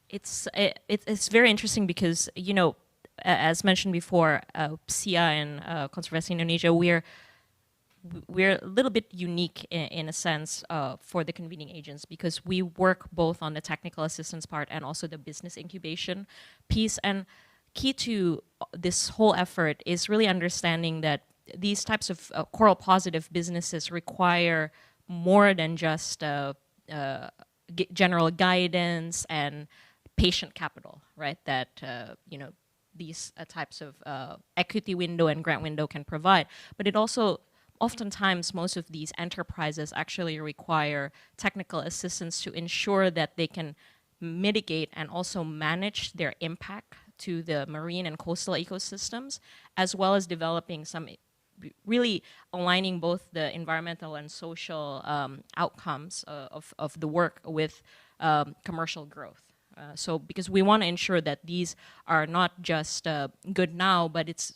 It's very interesting because, you know, as mentioned before, SIA and Conservasi Indonesia, we're a little bit unique in a sense for the convening agents, because we work both on the technical assistance part and also the business incubation piece. And key to this whole effort is really understanding that these types of coral positive businesses require more than just general guidance and patient capital, right? That these types of equity window and grant window can provide. But it also, oftentimes, most of these enterprises actually require technical assistance to ensure that they can mitigate and also manage their impact to the marine and coastal ecosystems, as well as developing some really aligning both the environmental and social outcomes of the work with commercial growth. So because we want to ensure that these are not just good now, but it's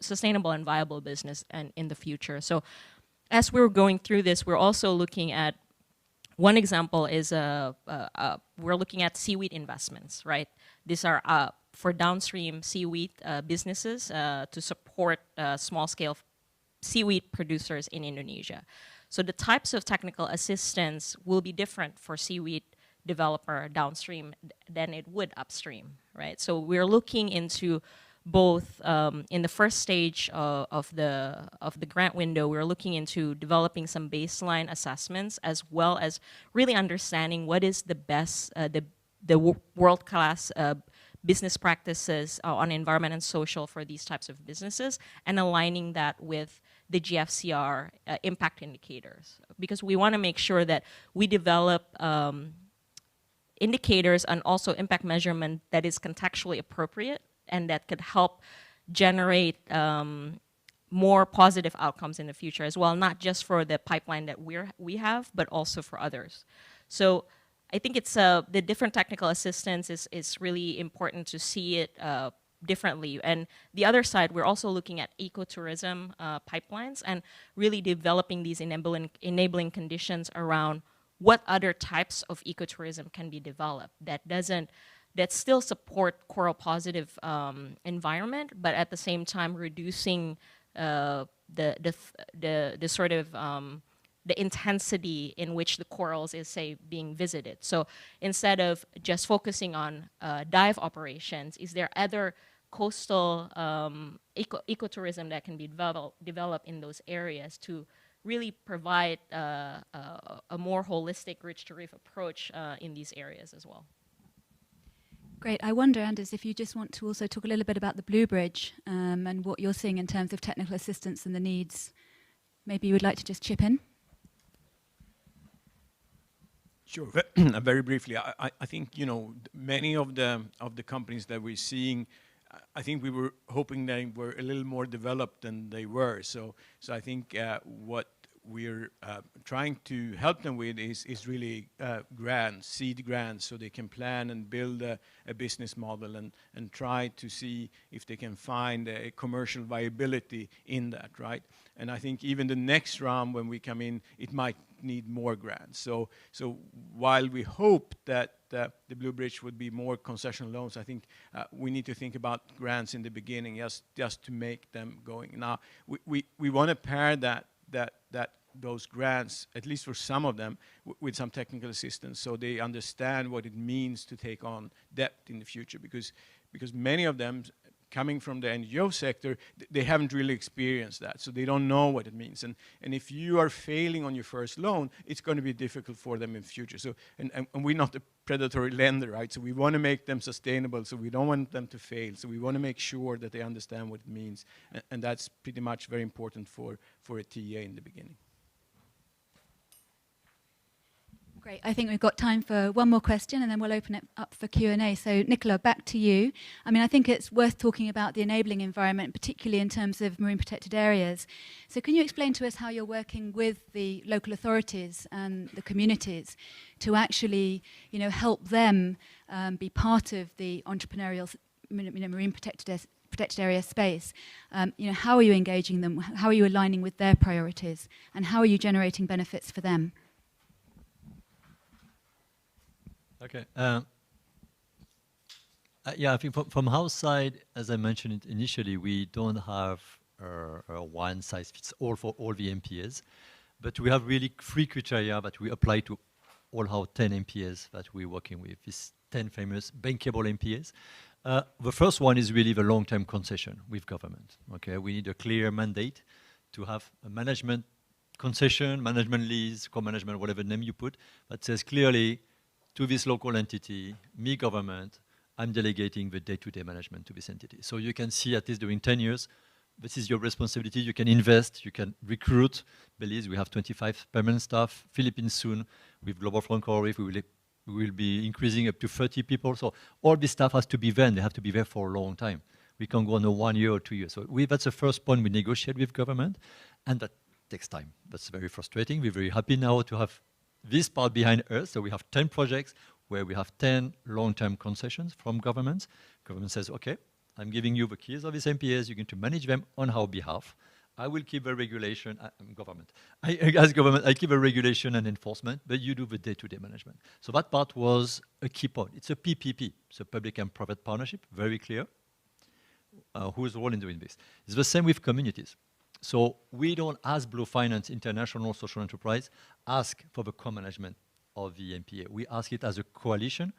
sustainable and viable business and in the future. So as we're going through this, we're also looking at, one example is we're looking at seaweed investments, right? These are for downstream seaweed businesses to support small-scale seaweed producers in Indonesia. So the types of technical assistance will be different for seaweed developer downstream than it would upstream, right? So we're looking into both in the first stage of the grant window, we're looking into developing some baseline assessments as well as really understanding what is the best, the world-class business practices on environment and social for these types of businesses, and aligning that with the GFCR impact indicators. Because we want to make sure that we develop indicators and also impact measurement that is contextually appropriate and that could help generate more positive outcomes in the future as well, not just for the pipeline that we have, but also for others. So I think it's the different technical assistance is really important to see it differently. And the other side, we're also looking at ecotourism pipelines and really developing these enabling conditions around what other types of ecotourism can be developed that still support coral positive environment, but at the same time reducing the sort of the intensity in which the corals is, say, being visited. So instead of just focusing on dive operations, is there other coastal ecotourism that can be developed in those areas to really provide a more holistic rich-to-reef approach in these areas as well? Great. I wonder, Anders, if you just want to also talk a little bit about the Blue Bridge and what you're seeing in terms of technical assistance and the needs. Maybe you would like to just chip in? Sure. Very briefly, I think many of the companies that we're seeing, I think we were hoping they were a little more developed than they were. So I think what we're trying to help them with is really grants, seed grants, so they can plan and build a business model and try to see if they can find a commercial viability in that, right? And I think even the next round when we come in, it might need more grants. So while we hope that the Blue Bridge would be more concession loans, I think we need to think about grants in the beginning just to make them going. Now, we want to pair those grants, at least for some of them, with some technical assistance so they understand what it means to take on debt in the future, because many of them coming from the NGO sector, they haven't really experienced that, so they don't know what it means. And if you are failing on your first loan, it's going to be difficult for them in the future. So, and we're not a predatory lender, right? So we want to make them sustainable, so we don't want them to fail. So we want to make sure that they understand what it means, and that's pretty much very important for a TA in the beginning. Great. I think we've got time for one more question and then we'll open it up for Q&A. So Nicola, back to you. I mean, I think it's worth talking about the enabling environment, particularly in terms of marine protected areas. So can you explain to us how you're working with the local authorities and the communities to actually, help them be part of the entrepreneurial, marine protected area space? How are you engaging them? How are you aligning with their priorities? And how are you generating benefits for them? Okay. Yeah, I think from our side, as I mentioned initially, we don't have a one-size-fits-all for all the MPAs, but we have really 3 criteria that we apply to all our 10 MPAs that we're working with, these 10 famous bankable MPAs. The first one is really the long-term concession with government. Okay, we need a clear mandate to have a management concession, management lease, co-management, whatever name you put, that says clearly to this local entity, me government, I'm delegating the day-to-day management to this entity. So you can see at least during 10 years, this is your responsibility. You can invest, you can recruit. Belize, we have 25 permanent staff. Philippines soon, with Global Fund Coral Reef, we will be increasing up to 30 people. So all this staff has to be there, and they have to be there for a long time. We can go on a 1 year or 2 years. So that's the first point we negotiate with government, and that takes time. That's very frustrating. We're very happy now to have this part behind us. So we have 10 projects where we have 10 long-term concessions from governments. Government says, okay, I'm giving you the keys of these MPAs. You're going to manage them on our behalf. I will keep the regulation, government. As government, I keep the regulation and enforcement, but you do the day-to-day management. So that part was a key point. It's a PPP, it's a public and private partnership, very clear. Whose role in doing this? It's the same with communities. So we don't, as Blue Finance International Social Enterprise, ask for the co-management of the MPA. We ask it as a coalition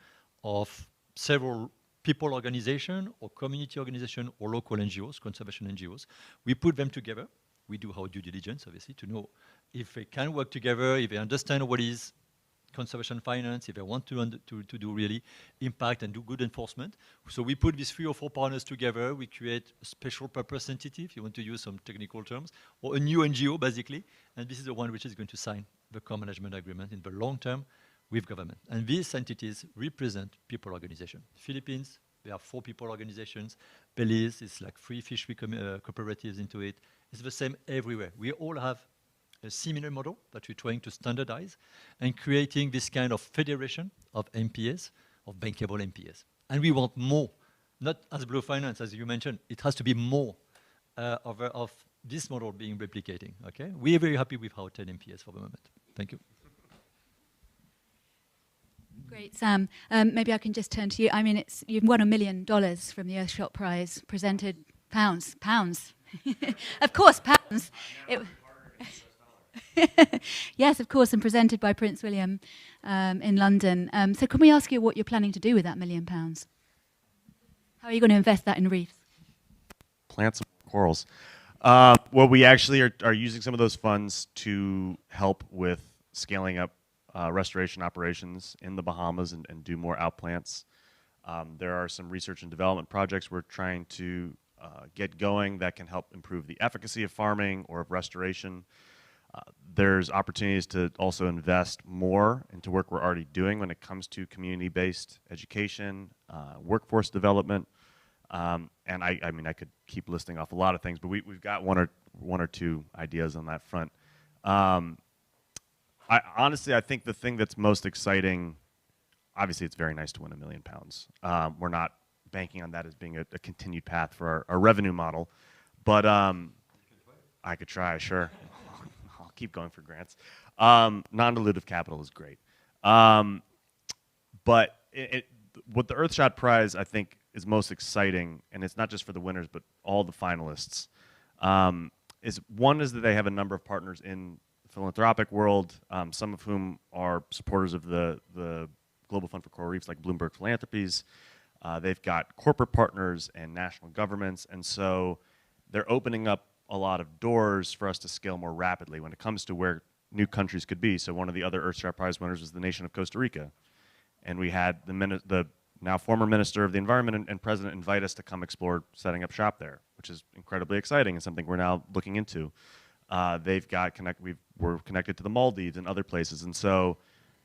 of several people organization or community organization or local NGOs, conservation NGOs. We put them together. We do our due diligence, obviously, to know if they can work together, if they understand what is conservation finance, if they want to do really impact and do good enforcement. So we put these 3 or 4 partners together. We create a special purpose entity, if you want to use some technical terms, or a new NGO, basically. And this is the one which is going to sign the co-management agreement in the long term with government. And these entities represent people organization. Philippines, they have 4 people organizations. Belize is like 3 fishery cooperatives into it. It's the same everywhere. We all have a similar model that we're trying to standardize and creating this kind of federation of MPAs, of bankable MPAs. And we want more, not as Blue Finance, as you mentioned, it has to be more of this model being replicating, okay? We are very happy with our 10 MPAs for the moment. Thank you. Great, Sam. Maybe I can just turn to you. I mean, you've won $1 million from the Earthshot Prize, presented pounds. Of course, pounds. Yes, of course, and presented by Prince William in London. So can we ask you what you're planning to do with that £1 million? How are you going to invest that in reefs? Plant some corals. Well, we actually are using some of those funds to help with scaling up restoration operations in the Bahamas and do more outplants. There are some research and development projects we're trying to get going that can help improve the efficacy of farming or of restoration. There's opportunities to also invest more into work we're already doing when it comes to community-based education, workforce development, and I mean I could keep listing off a lot of things, but we've got one or two ideas on that front. Honestly, I think the thing that's most exciting, obviously it's very nice to win £1 million. We're not banking on that as being a continued path for our revenue model, but I could try, sure. I'll keep going for grants. Non-dilutive capital is great. But what the Earthshot Prize, I think, is most exciting, and it's not just for the winners, but all the finalists, is that they have a number of partners in the philanthropic world, some of whom are supporters of the Global Fund for Coral Reefs, like Bloomberg Philanthropies. They've got corporate partners and national governments, and so they're opening up a lot of doors for us to scale more rapidly when it comes to where new countries could be. So one of the other Earthshot Prize winners was the nation of Costa Rica. And we had the now former Minister of the Environment and President invite us to come explore setting up shop there, which is incredibly exciting and something we're now looking into. We're connected to the Maldives and other places. And so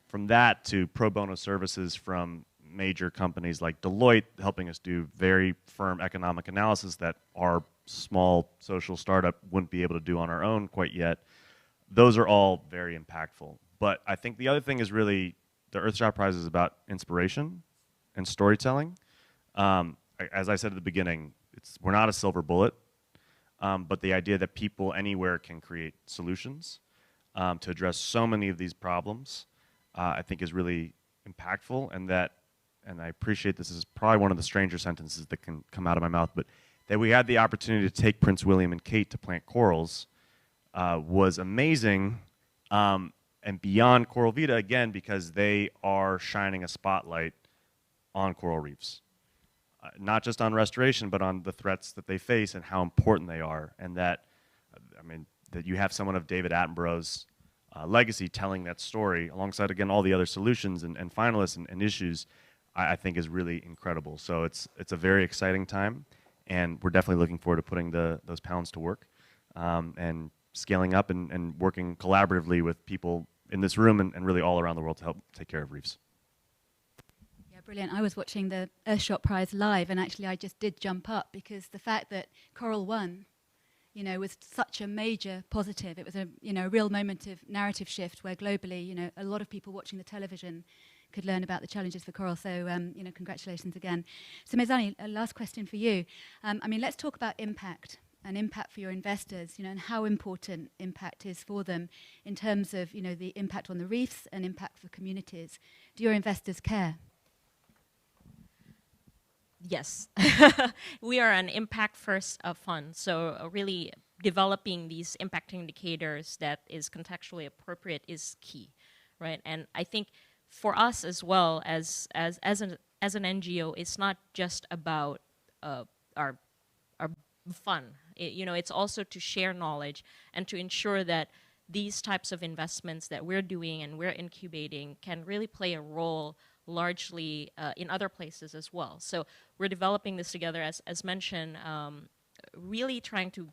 from that to pro bono services from major companies like Deloitte, helping us do very firm economic analysis that our small social startup wouldn't be able to do on our own quite yet. Those are all very impactful. But I think the other thing is really the Earthshot Prize is about inspiration and storytelling. As I said at the beginning, we're not a silver bullet, but the idea that people anywhere can create solutions to address so many of these problems, I think is really impactful, and I appreciate this is probably one of the stranger sentences that can come out of my mouth, but that we had the opportunity to take Prince William and Kate to plant corals was amazing, and beyond Coral Vita, again, because they are shining a spotlight on coral reefs. Not just on restoration, but on the threats that they face and how important they are. And that, I mean, that you have someone of David Attenborough's legacy telling that story alongside, again, all the other solutions and finalists and issues, I think is really incredible. So it's a very exciting time, and we're definitely looking forward to putting those pounds to work and scaling up and working collaboratively with people in this room and really all around the world to help take care of reefs. Yeah, brilliant. I was watching the Earthshot Prize live, and actually I just did jump up because the fact that Coral won, you know, was such a major positive. It was a, you know, a real moment of narrative shift where globally, you know, a lot of people watching the television could learn about the challenges for coral. So, you know, congratulations again. So, Mezani, a last question for you. I mean, let's talk about impact and impact for your investors, you know, and how important impact is for them in terms of, you know, the impact on the reefs and impact for communities. Do your investors care? Yes. We are an impact first fund, so really developing these impact indicators that is contextually appropriate is key, right? And I think for us as well as an NGO, it's not just about our fun. You know, it's also to share knowledge and to ensure that these types of investments that we're doing and we're incubating can really play a role largely in other places as well. So we're developing this together, as mentioned, really trying to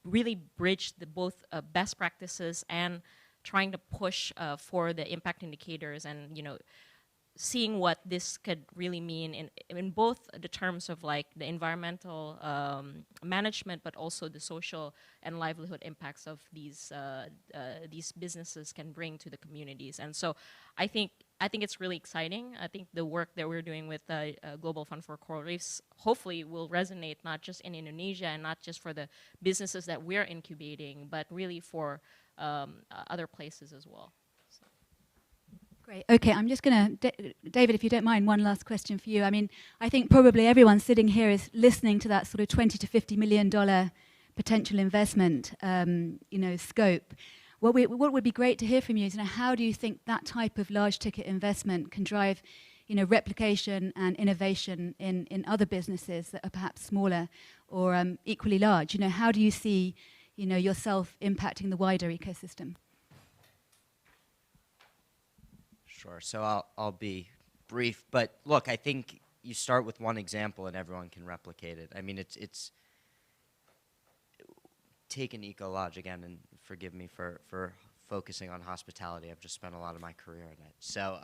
really bridge the both best practices and trying to push for the impact indicators and, you know, seeing what this could really mean in both the terms of like the environmental management, but also the social and livelihood impacts of these businesses can bring to the communities. And so I think it's really exciting. I think the work that we're doing with the Global Fund for Coral Reefs hopefully will resonate not just in Indonesia and not just for the businesses that we're incubating, but really for other places as well. Great. Okay, I'm just going to, David, if you don't mind, one last question for you. I mean, I think probably everyone sitting here is listening to that sort of $20 to $50 million potential investment, you know, scope. What would be great to hear from you is, you know, how do you think that type of large ticket investment can drive, you know, replication and innovation in other businesses that are perhaps smaller or equally large? You know, how do you see, you know, yourself impacting the wider ecosystem? Sure. So I'll be brief, but look, I think you start with one example and everyone can replicate it. I mean, it's take an eco-lodge again, and forgive me for focusing on hospitality. I've just spent a lot of my career in it. So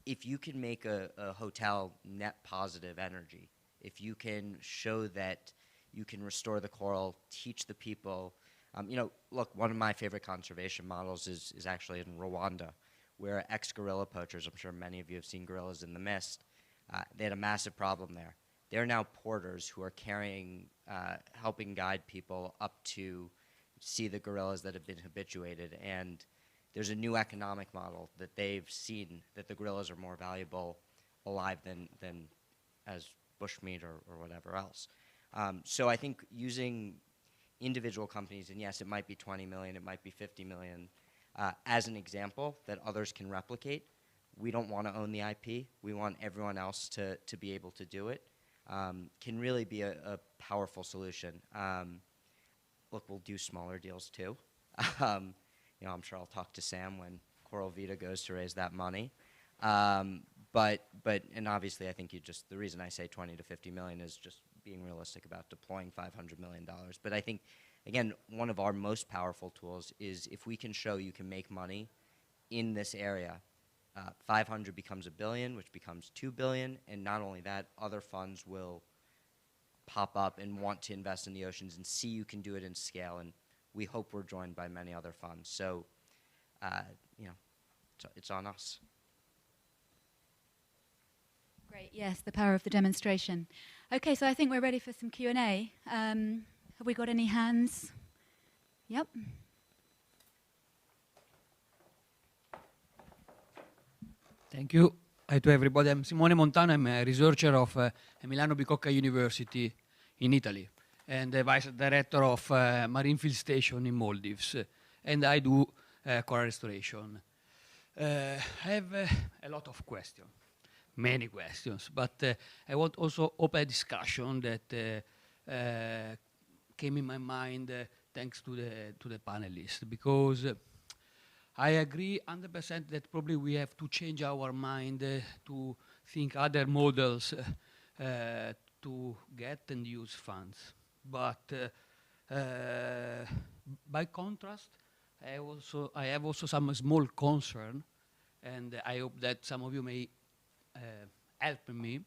if you can make a hotel net positive energy, if you can show that you can restore the coral, teach the people. You know, look, one of my favorite conservation models is actually in Rwanda, where ex-gorilla poachers, I'm sure many of you have seen gorillas in the mist, they had a massive problem there. They're now porters who are carrying, helping guide people up to see the gorillas that have been habituated. And there's a new economic model that they've seen that the gorillas are more valuable alive than as bushmeat or whatever else. So I think using individual companies, and yes, it might be 20 million, it might be 50 million, as an example that others can replicate. We don't want to own the IP. We want everyone else to be able to do it. Can really be a powerful solution. Look, we'll do smaller deals too. You know, I'm sure I'll talk to Sam when Coral Vita goes to raise that money. But and obviously I think the reason I say 20 to 50 million is just being realistic about deploying $500 million. But I think, again, one of our most powerful tools is if we can show you can make money in this area, 500 becomes $1 billion, which becomes $2 billion, and not only that, other funds will pop up and want to invest in the oceans and see you can do it in scale, and we hope we're joined by many other funds. So, you know, it's on us. Great, yes, the power of the demonstration. Okay, so I think we're ready for some Q&A. Have we got any hands? Yep. Thank you. Hi to everybody. I'm Simone Montano. I'm a researcher of Milano Bicocca University in Italy and the vice director of Marine Field Station in Maldives. And I do coral restoration. I have a lot of questions. Many questions, but I want also open a discussion that came in my mind thanks to the panelists, because I agree 100% that probably we have to change our mind to think other models to get and use funds. But by contrast, I have also some small concern, and I hope that some of you may help me,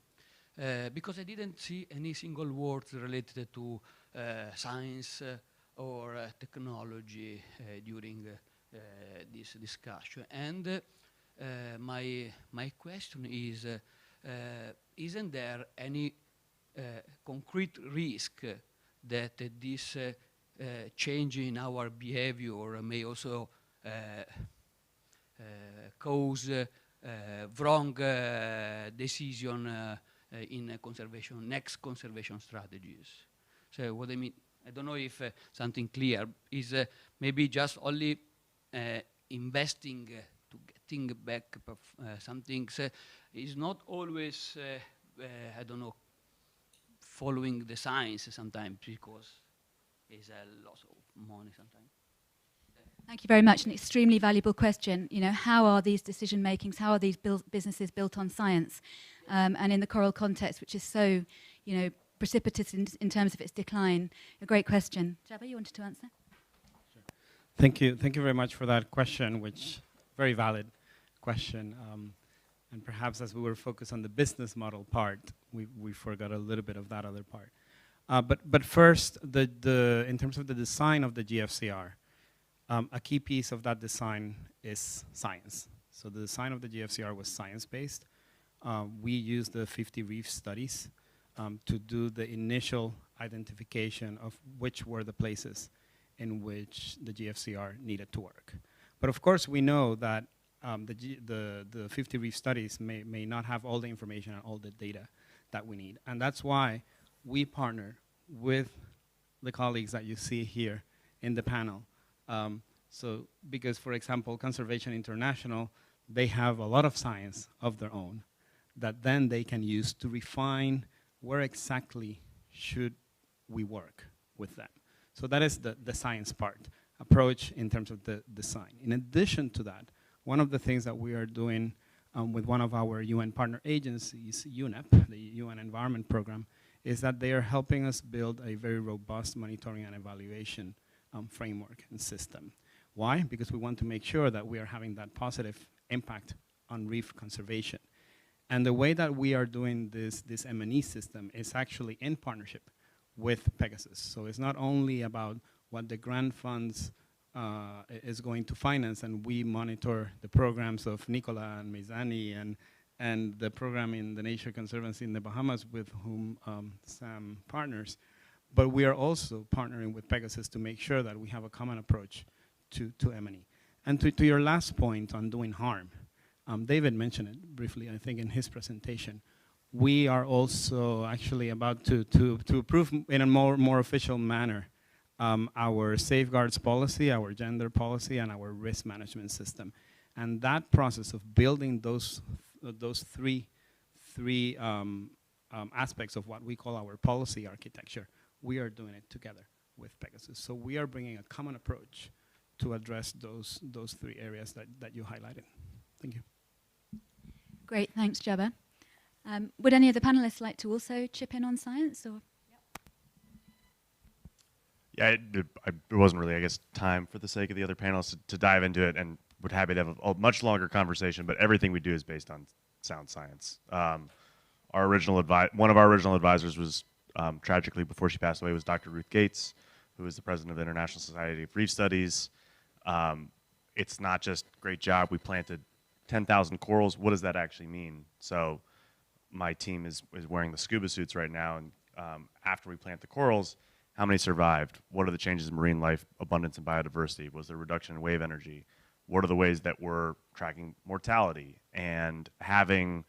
because I didn't see any single words related to science or technology during this discussion. And my question is, isn't there any concrete risk that this change in our behavior may also cause wrong decision in conservation, next conservation strategies? So what I mean, I don't know if something clear is maybe just only investing to getting back some things is not always, I don't know, following the science sometimes, because it's a loss of money sometimes. Thank you very much. An extremely valuable question. You know, how are these decision makings? How are these businesses built on science? And in the coral context, which is so, you know, precipitous in terms of its decline. A great question. Jabba, you wanted to answer? Sure. Thank you. Thank you very much for that question, which very valid question. And perhaps as we were focused on the business model part, we forgot a little bit of that other part. But first, in terms of the design of the GFCR, a key piece of that design is science. So the design of the GFCR was science-based. We used the 50 reef studies to do the initial identification of which were the places in which the GFCR needed to work. But of course, we know that the 50 reef studies may not have all the information and all the data that we need. And that's why we partner with the colleagues that you see here in the panel. So because, for example, Conservation International, they have a lot of science of their own that then they can use to refine where exactly should we work with them. So that is the science part, approach in terms of the design. In addition to that, one of the things that we are doing with one of our UN partner agencies, UNEP, the UN Environment Program, is that they are helping us build a very robust monitoring and evaluation framework and system. Why? Because we want to make sure that we are having that positive impact on reef conservation. And the way that we are doing this M&E system is actually in partnership with Pegasus. So it's not only about what the grant funds is going to finance, and we monitor the programs of Nicola and Meizani and the program in the Nature Conservancy in the Bahamas with whom Sam partners. But we are also partnering with Pegasus to make sure that we have a common approach to M&E. And to your last point on doing harm, David mentioned it briefly, I think, in his presentation. We are also actually about to approve in a more official manner our safeguards policy, our gender policy, and our risk management system. And that process of building those three aspects of what we call our policy architecture, we are doing it together with Pegasus. So we are bringing a common approach to address those three areas that you highlighted. Thank you. Great, thanks, Jabba. Would any of the panelists like to also chip in on science? Or? Yeah, it wasn't really, I guess, time for the sake of the other panelists to dive into it, and would happy to have a much longer conversation, but everything we do is based on sound science. One of our original advisors was, tragically before she passed away, was Dr. Ruth Gates, who is the president of the International Society of Reef Studies. It's not just great job, we planted 10,000 corals. What does that actually mean? So my team is wearing the scuba suits right now, and after we plant the corals, how many survived? What are the changes in marine life, abundance, and biodiversity? Was there a reduction in wave energy? What are the ways that we're tracking mortality? And having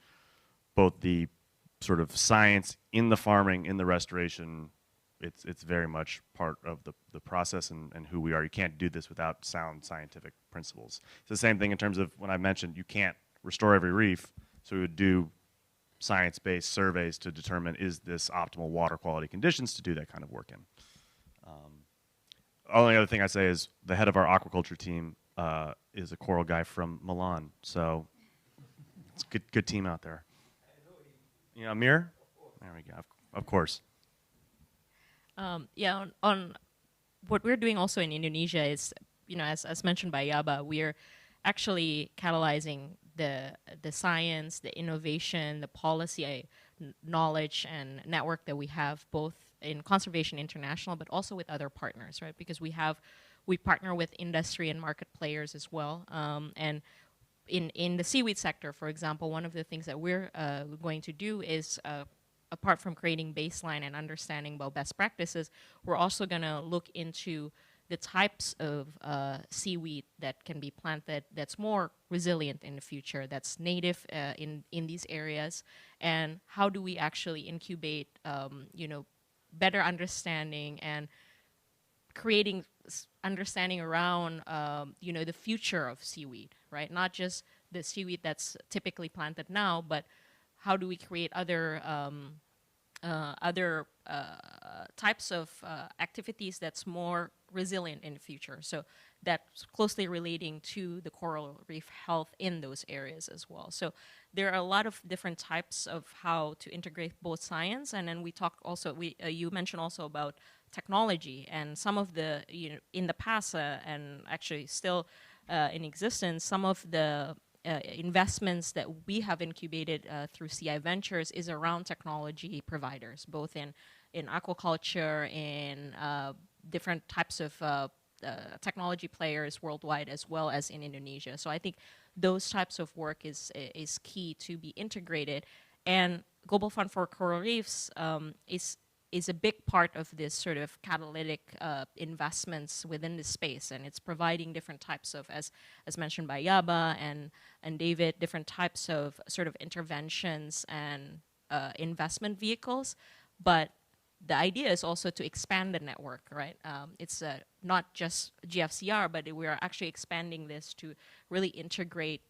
both the sort of science in the farming, in the restoration, it's very much part of the process and who we are. You can't do this without sound scientific principles. It's the same thing in terms of when I mentioned you can't restore every reef, so we would do science-based surveys to determine is this optimal water quality conditions to do that kind of work in. Only other thing I say is the head of our aquaculture team is a coral guy from Milan, so it's a good team out there. You know, Amir? There we go, of course. Yeah, on what we're doing also in Indonesia is, you know, as mentioned by Yaba, we're actually catalyzing the science, the innovation, the policy knowledge and network that we have both in Conservation International, but also with other partners, right? Because we partner with industry and market players as well. And in the seaweed sector, for example, one of the things that we're going to do is, apart from creating baseline and understanding about best practices, we're also going to look into the types of seaweed that can be planted that's more resilient in the future, that's native in these areas, and how do we actually incubate, you know, better understanding and creating understanding around, you know, the future of seaweed, right? Not just the seaweed that's typically planted now, but how do we create other types of activities that's more resilient in the future. So that's closely relating to the coral reef health in those areas as well. So there are a lot of different types of how to integrate both science, and then we talk also, you mentioned also about technology, and some of the, you know, in the past and actually still in existence, some of the investments that we have incubated through CI Ventures is around technology providers, both in aquaculture, in different types of technology players worldwide, as well as in Indonesia. So I think those types of work is key to be integrated. And Global Fund for Coral Reefs is a big part of this sort of catalytic investments within the space, and it's providing different types of, as mentioned by Yaba and David, different types of sort of interventions and investment vehicles. But the idea is also to expand the network, right? It's not just GFCR, but we are actually expanding this to really integrate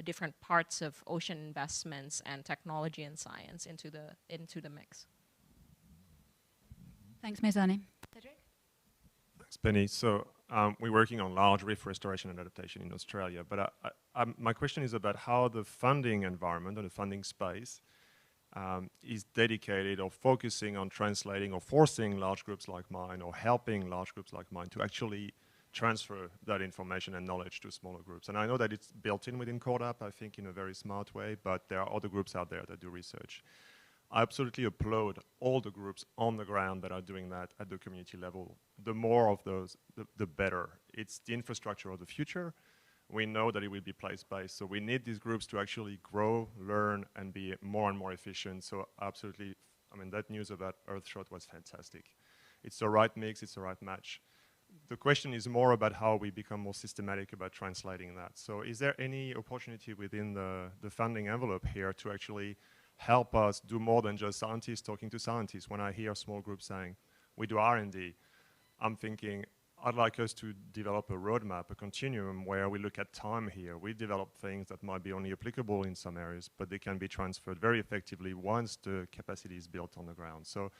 different parts of ocean investments and technology and science into the mix. Thanks, Mezani. Cedric? Thanks, Penny. So we're working on large reef restoration and adaptation in Australia, but my question is about how the funding environment or the funding space is dedicated or focusing on translating or forcing large groups like mine or helping large groups like mine to actually transfer that information and knowledge to smaller groups. And I know that it's built in within CORDAP, I think, in a very smart way, but there are other groups out there that do research. I absolutely applaud all the groups on the ground that are doing that at the community level. The more of those, the better. It's the infrastructure of the future. We know that it will be place-based, so we need these groups to actually grow, learn, and be more and more efficient. So absolutely, I mean, that news about Earthshot was fantastic. It's the right mix, it's the right match. The question is more about how we become more systematic about translating that. So is there any opportunity within the funding envelope here to actually help us do more than just scientists talking to scientists? When I hear small groups saying, we do R&D, I'm thinking, I'd like us to develop a roadmap, a continuum where we look at time here. We develop things that might be only applicable in some areas, but they can be transferred very effectively once the capacity is built on the ground. So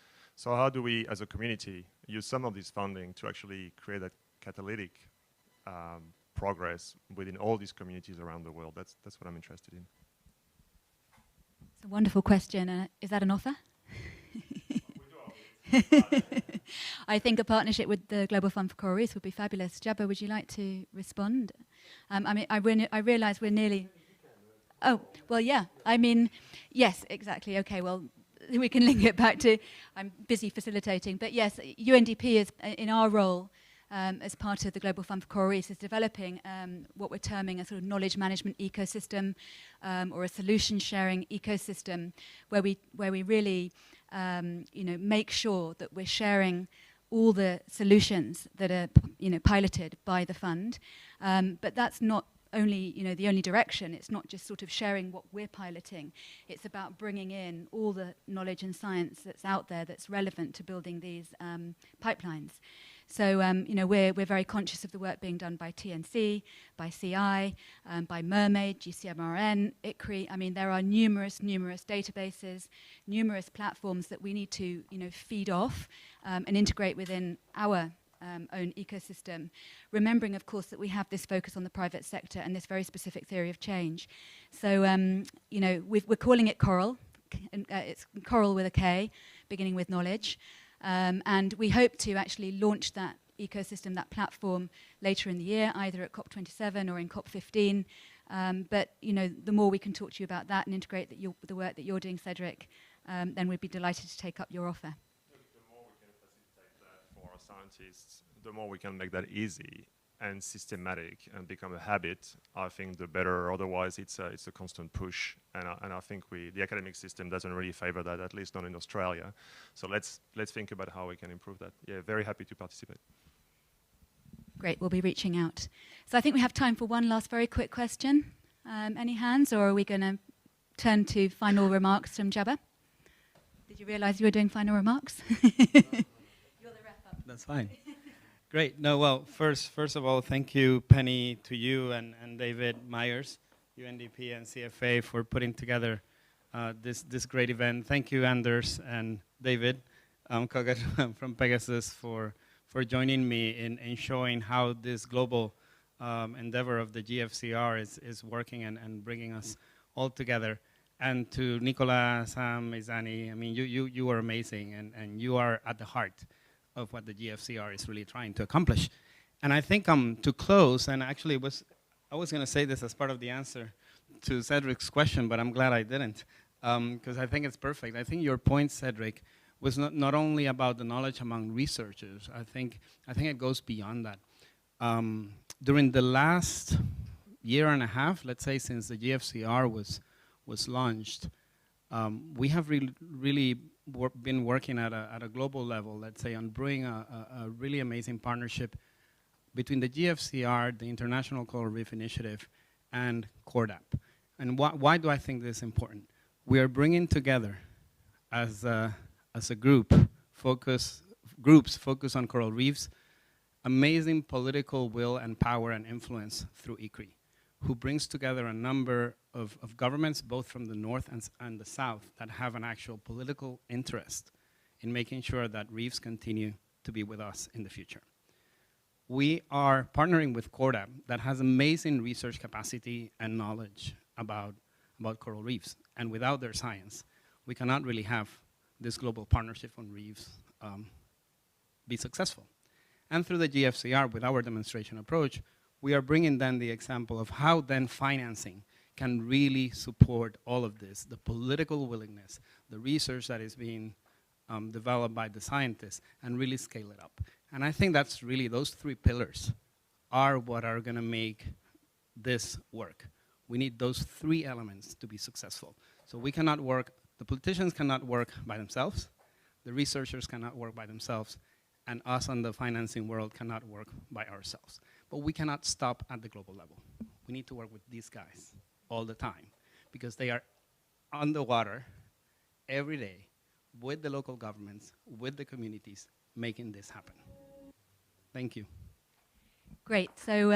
how do we, as a community, use some of this funding to actually create that catalytic progress within all these communities around the world? That's what I'm interested in. It's a wonderful question. Is that an offer? I think a partnership with the Global Fund for Coral Reefs would be fabulous. Jabba, would you like to respond? I mean, I realise we're nearly... Oh, well, yeah. I mean, yes, exactly. Okay, well, we can link it back to... I'm busy facilitating. But yes, UNDP is, in our role, as part of the Global Fund for Coral Reefs, is developing what we're terming a sort of knowledge management ecosystem or a solution sharing ecosystem where we really make sure that we're sharing all the solutions that are piloted by the fund. But that's not only the only direction. It's not just sort of sharing what we're piloting. It's about bringing in all the knowledge and science that's out there that's relevant to building these pipelines. So, we're very conscious of the work being done by TNC, by CI, by Mermaid, GCMRN, ICRI. I mean, there are numerous databases, numerous platforms that we need to, feed off and integrate within our own ecosystem, remembering, of course, that we have this focus on the private sector and this very specific theory of change. So, we're calling it Coral. It's Coral with a K, beginning with knowledge. And we hope to actually launch that ecosystem, that platform, later in the year, either at COP27 or in COP15. But, the more we can talk to you about that and integrate the work that you're doing, Cedric, then we'd be delighted to take up your offer. The more we can facilitate that for our scientists, the more we can make that easy and systematic and become a habit, I think the better. Otherwise, it's a constant push, and I think the academic system doesn't really favor that, at least not in Australia. So let's think about how we can improve that. Yeah, very happy to participate. Great, we'll be reaching out. So I think we have time for one last very quick question. Any hands, or are we going to turn to final remarks from Jabba? Did you realize you were doing final remarks? You're the wrap-up. That's fine. Great. No, well, first of all, thank you, Penny, to you and David Myers, UNDP and CFA, for putting together this great event. Thank you, Anders and David Kogat from Pegasus, for joining me in showing how this global endeavor of the GFCR is working and bringing us all together. And to Nicola, Sam, Izani, I mean, you are amazing, and you are at the heart of what the GFCR is really trying to accomplish. And I think to close, and actually I was going to say this as part of the answer to Cedric's question, but I'm glad I didn't, because I think it's perfect. I think your point, Cedric, was not only about the knowledge among researchers. I think it goes beyond that. During the last year and a half, let's say, since the GFCR was launched, we have really been working at a global level, let's say, on brewing a really amazing partnership between the GFCR, the International Coral Reef Initiative, and CORDAP. And why do I think this is important? We are bringing together, as a group, groups focus on coral reefs, amazing political will and power and influence through ICRI, who brings together a number of governments, both from the north and the south, that have an actual political interest in making sure that reefs continue to be with us in the future. We are partnering with CORDAP, that has amazing research capacity and knowledge about coral reefs. And without their science, we cannot really have this global partnership on reefs be successful. And through the GFCR, with our demonstration approach, we are bringing then the example of how then financing can really support all of this, the political willingness, the research that is being developed by the scientists, and really scale it up. And I think that's really, those three pillars are what are going to make this work. We need those three elements to be successful. So we cannot work, the politicians cannot work by themselves, the researchers cannot work by themselves, and us on the financing world cannot work by ourselves. But we cannot stop at the global level. We need to work with these guys all the time, because they are on the water every day with the local governments, with the communities, making this happen. Thank you. Great. So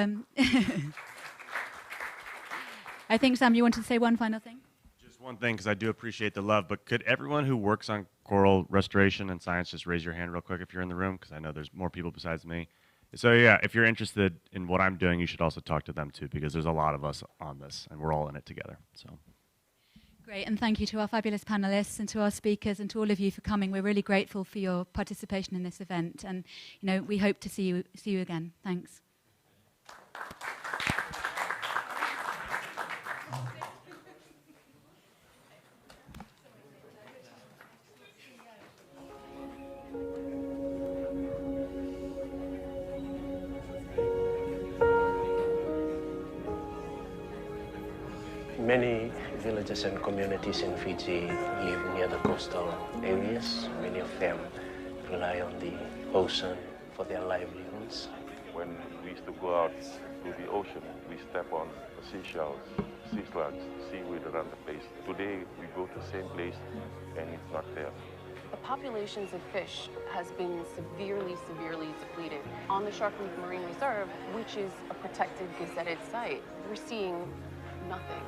I think, Sam, you wanted to say one final thing? Just one thing, because I do appreciate the love, but could everyone who works on coral restoration and science just raise your hand real quick if you're in the room, because I know there's more people besides me. So yeah, if you're interested in what I'm doing, you should also talk to them too, because there's a lot of us on this, and we're all in it together. So. Great, and thank you to our fabulous panelists and to our speakers and to all of you for coming. We're really grateful for your participation in this event, and we hope to see you again. Thanks. Many villages and communities in Fiji live near the coastal areas. Many of them rely on the ocean for their livelihoods. When we used to go out to the ocean, we step on the seashells, sea slugs, seaweed around the place. Today, we go to the same place and it's not there. A populations of fish has been severely depleted. On the Shark Reef Marine Reserve, which is a protected gazetted site, we're seeing nothing.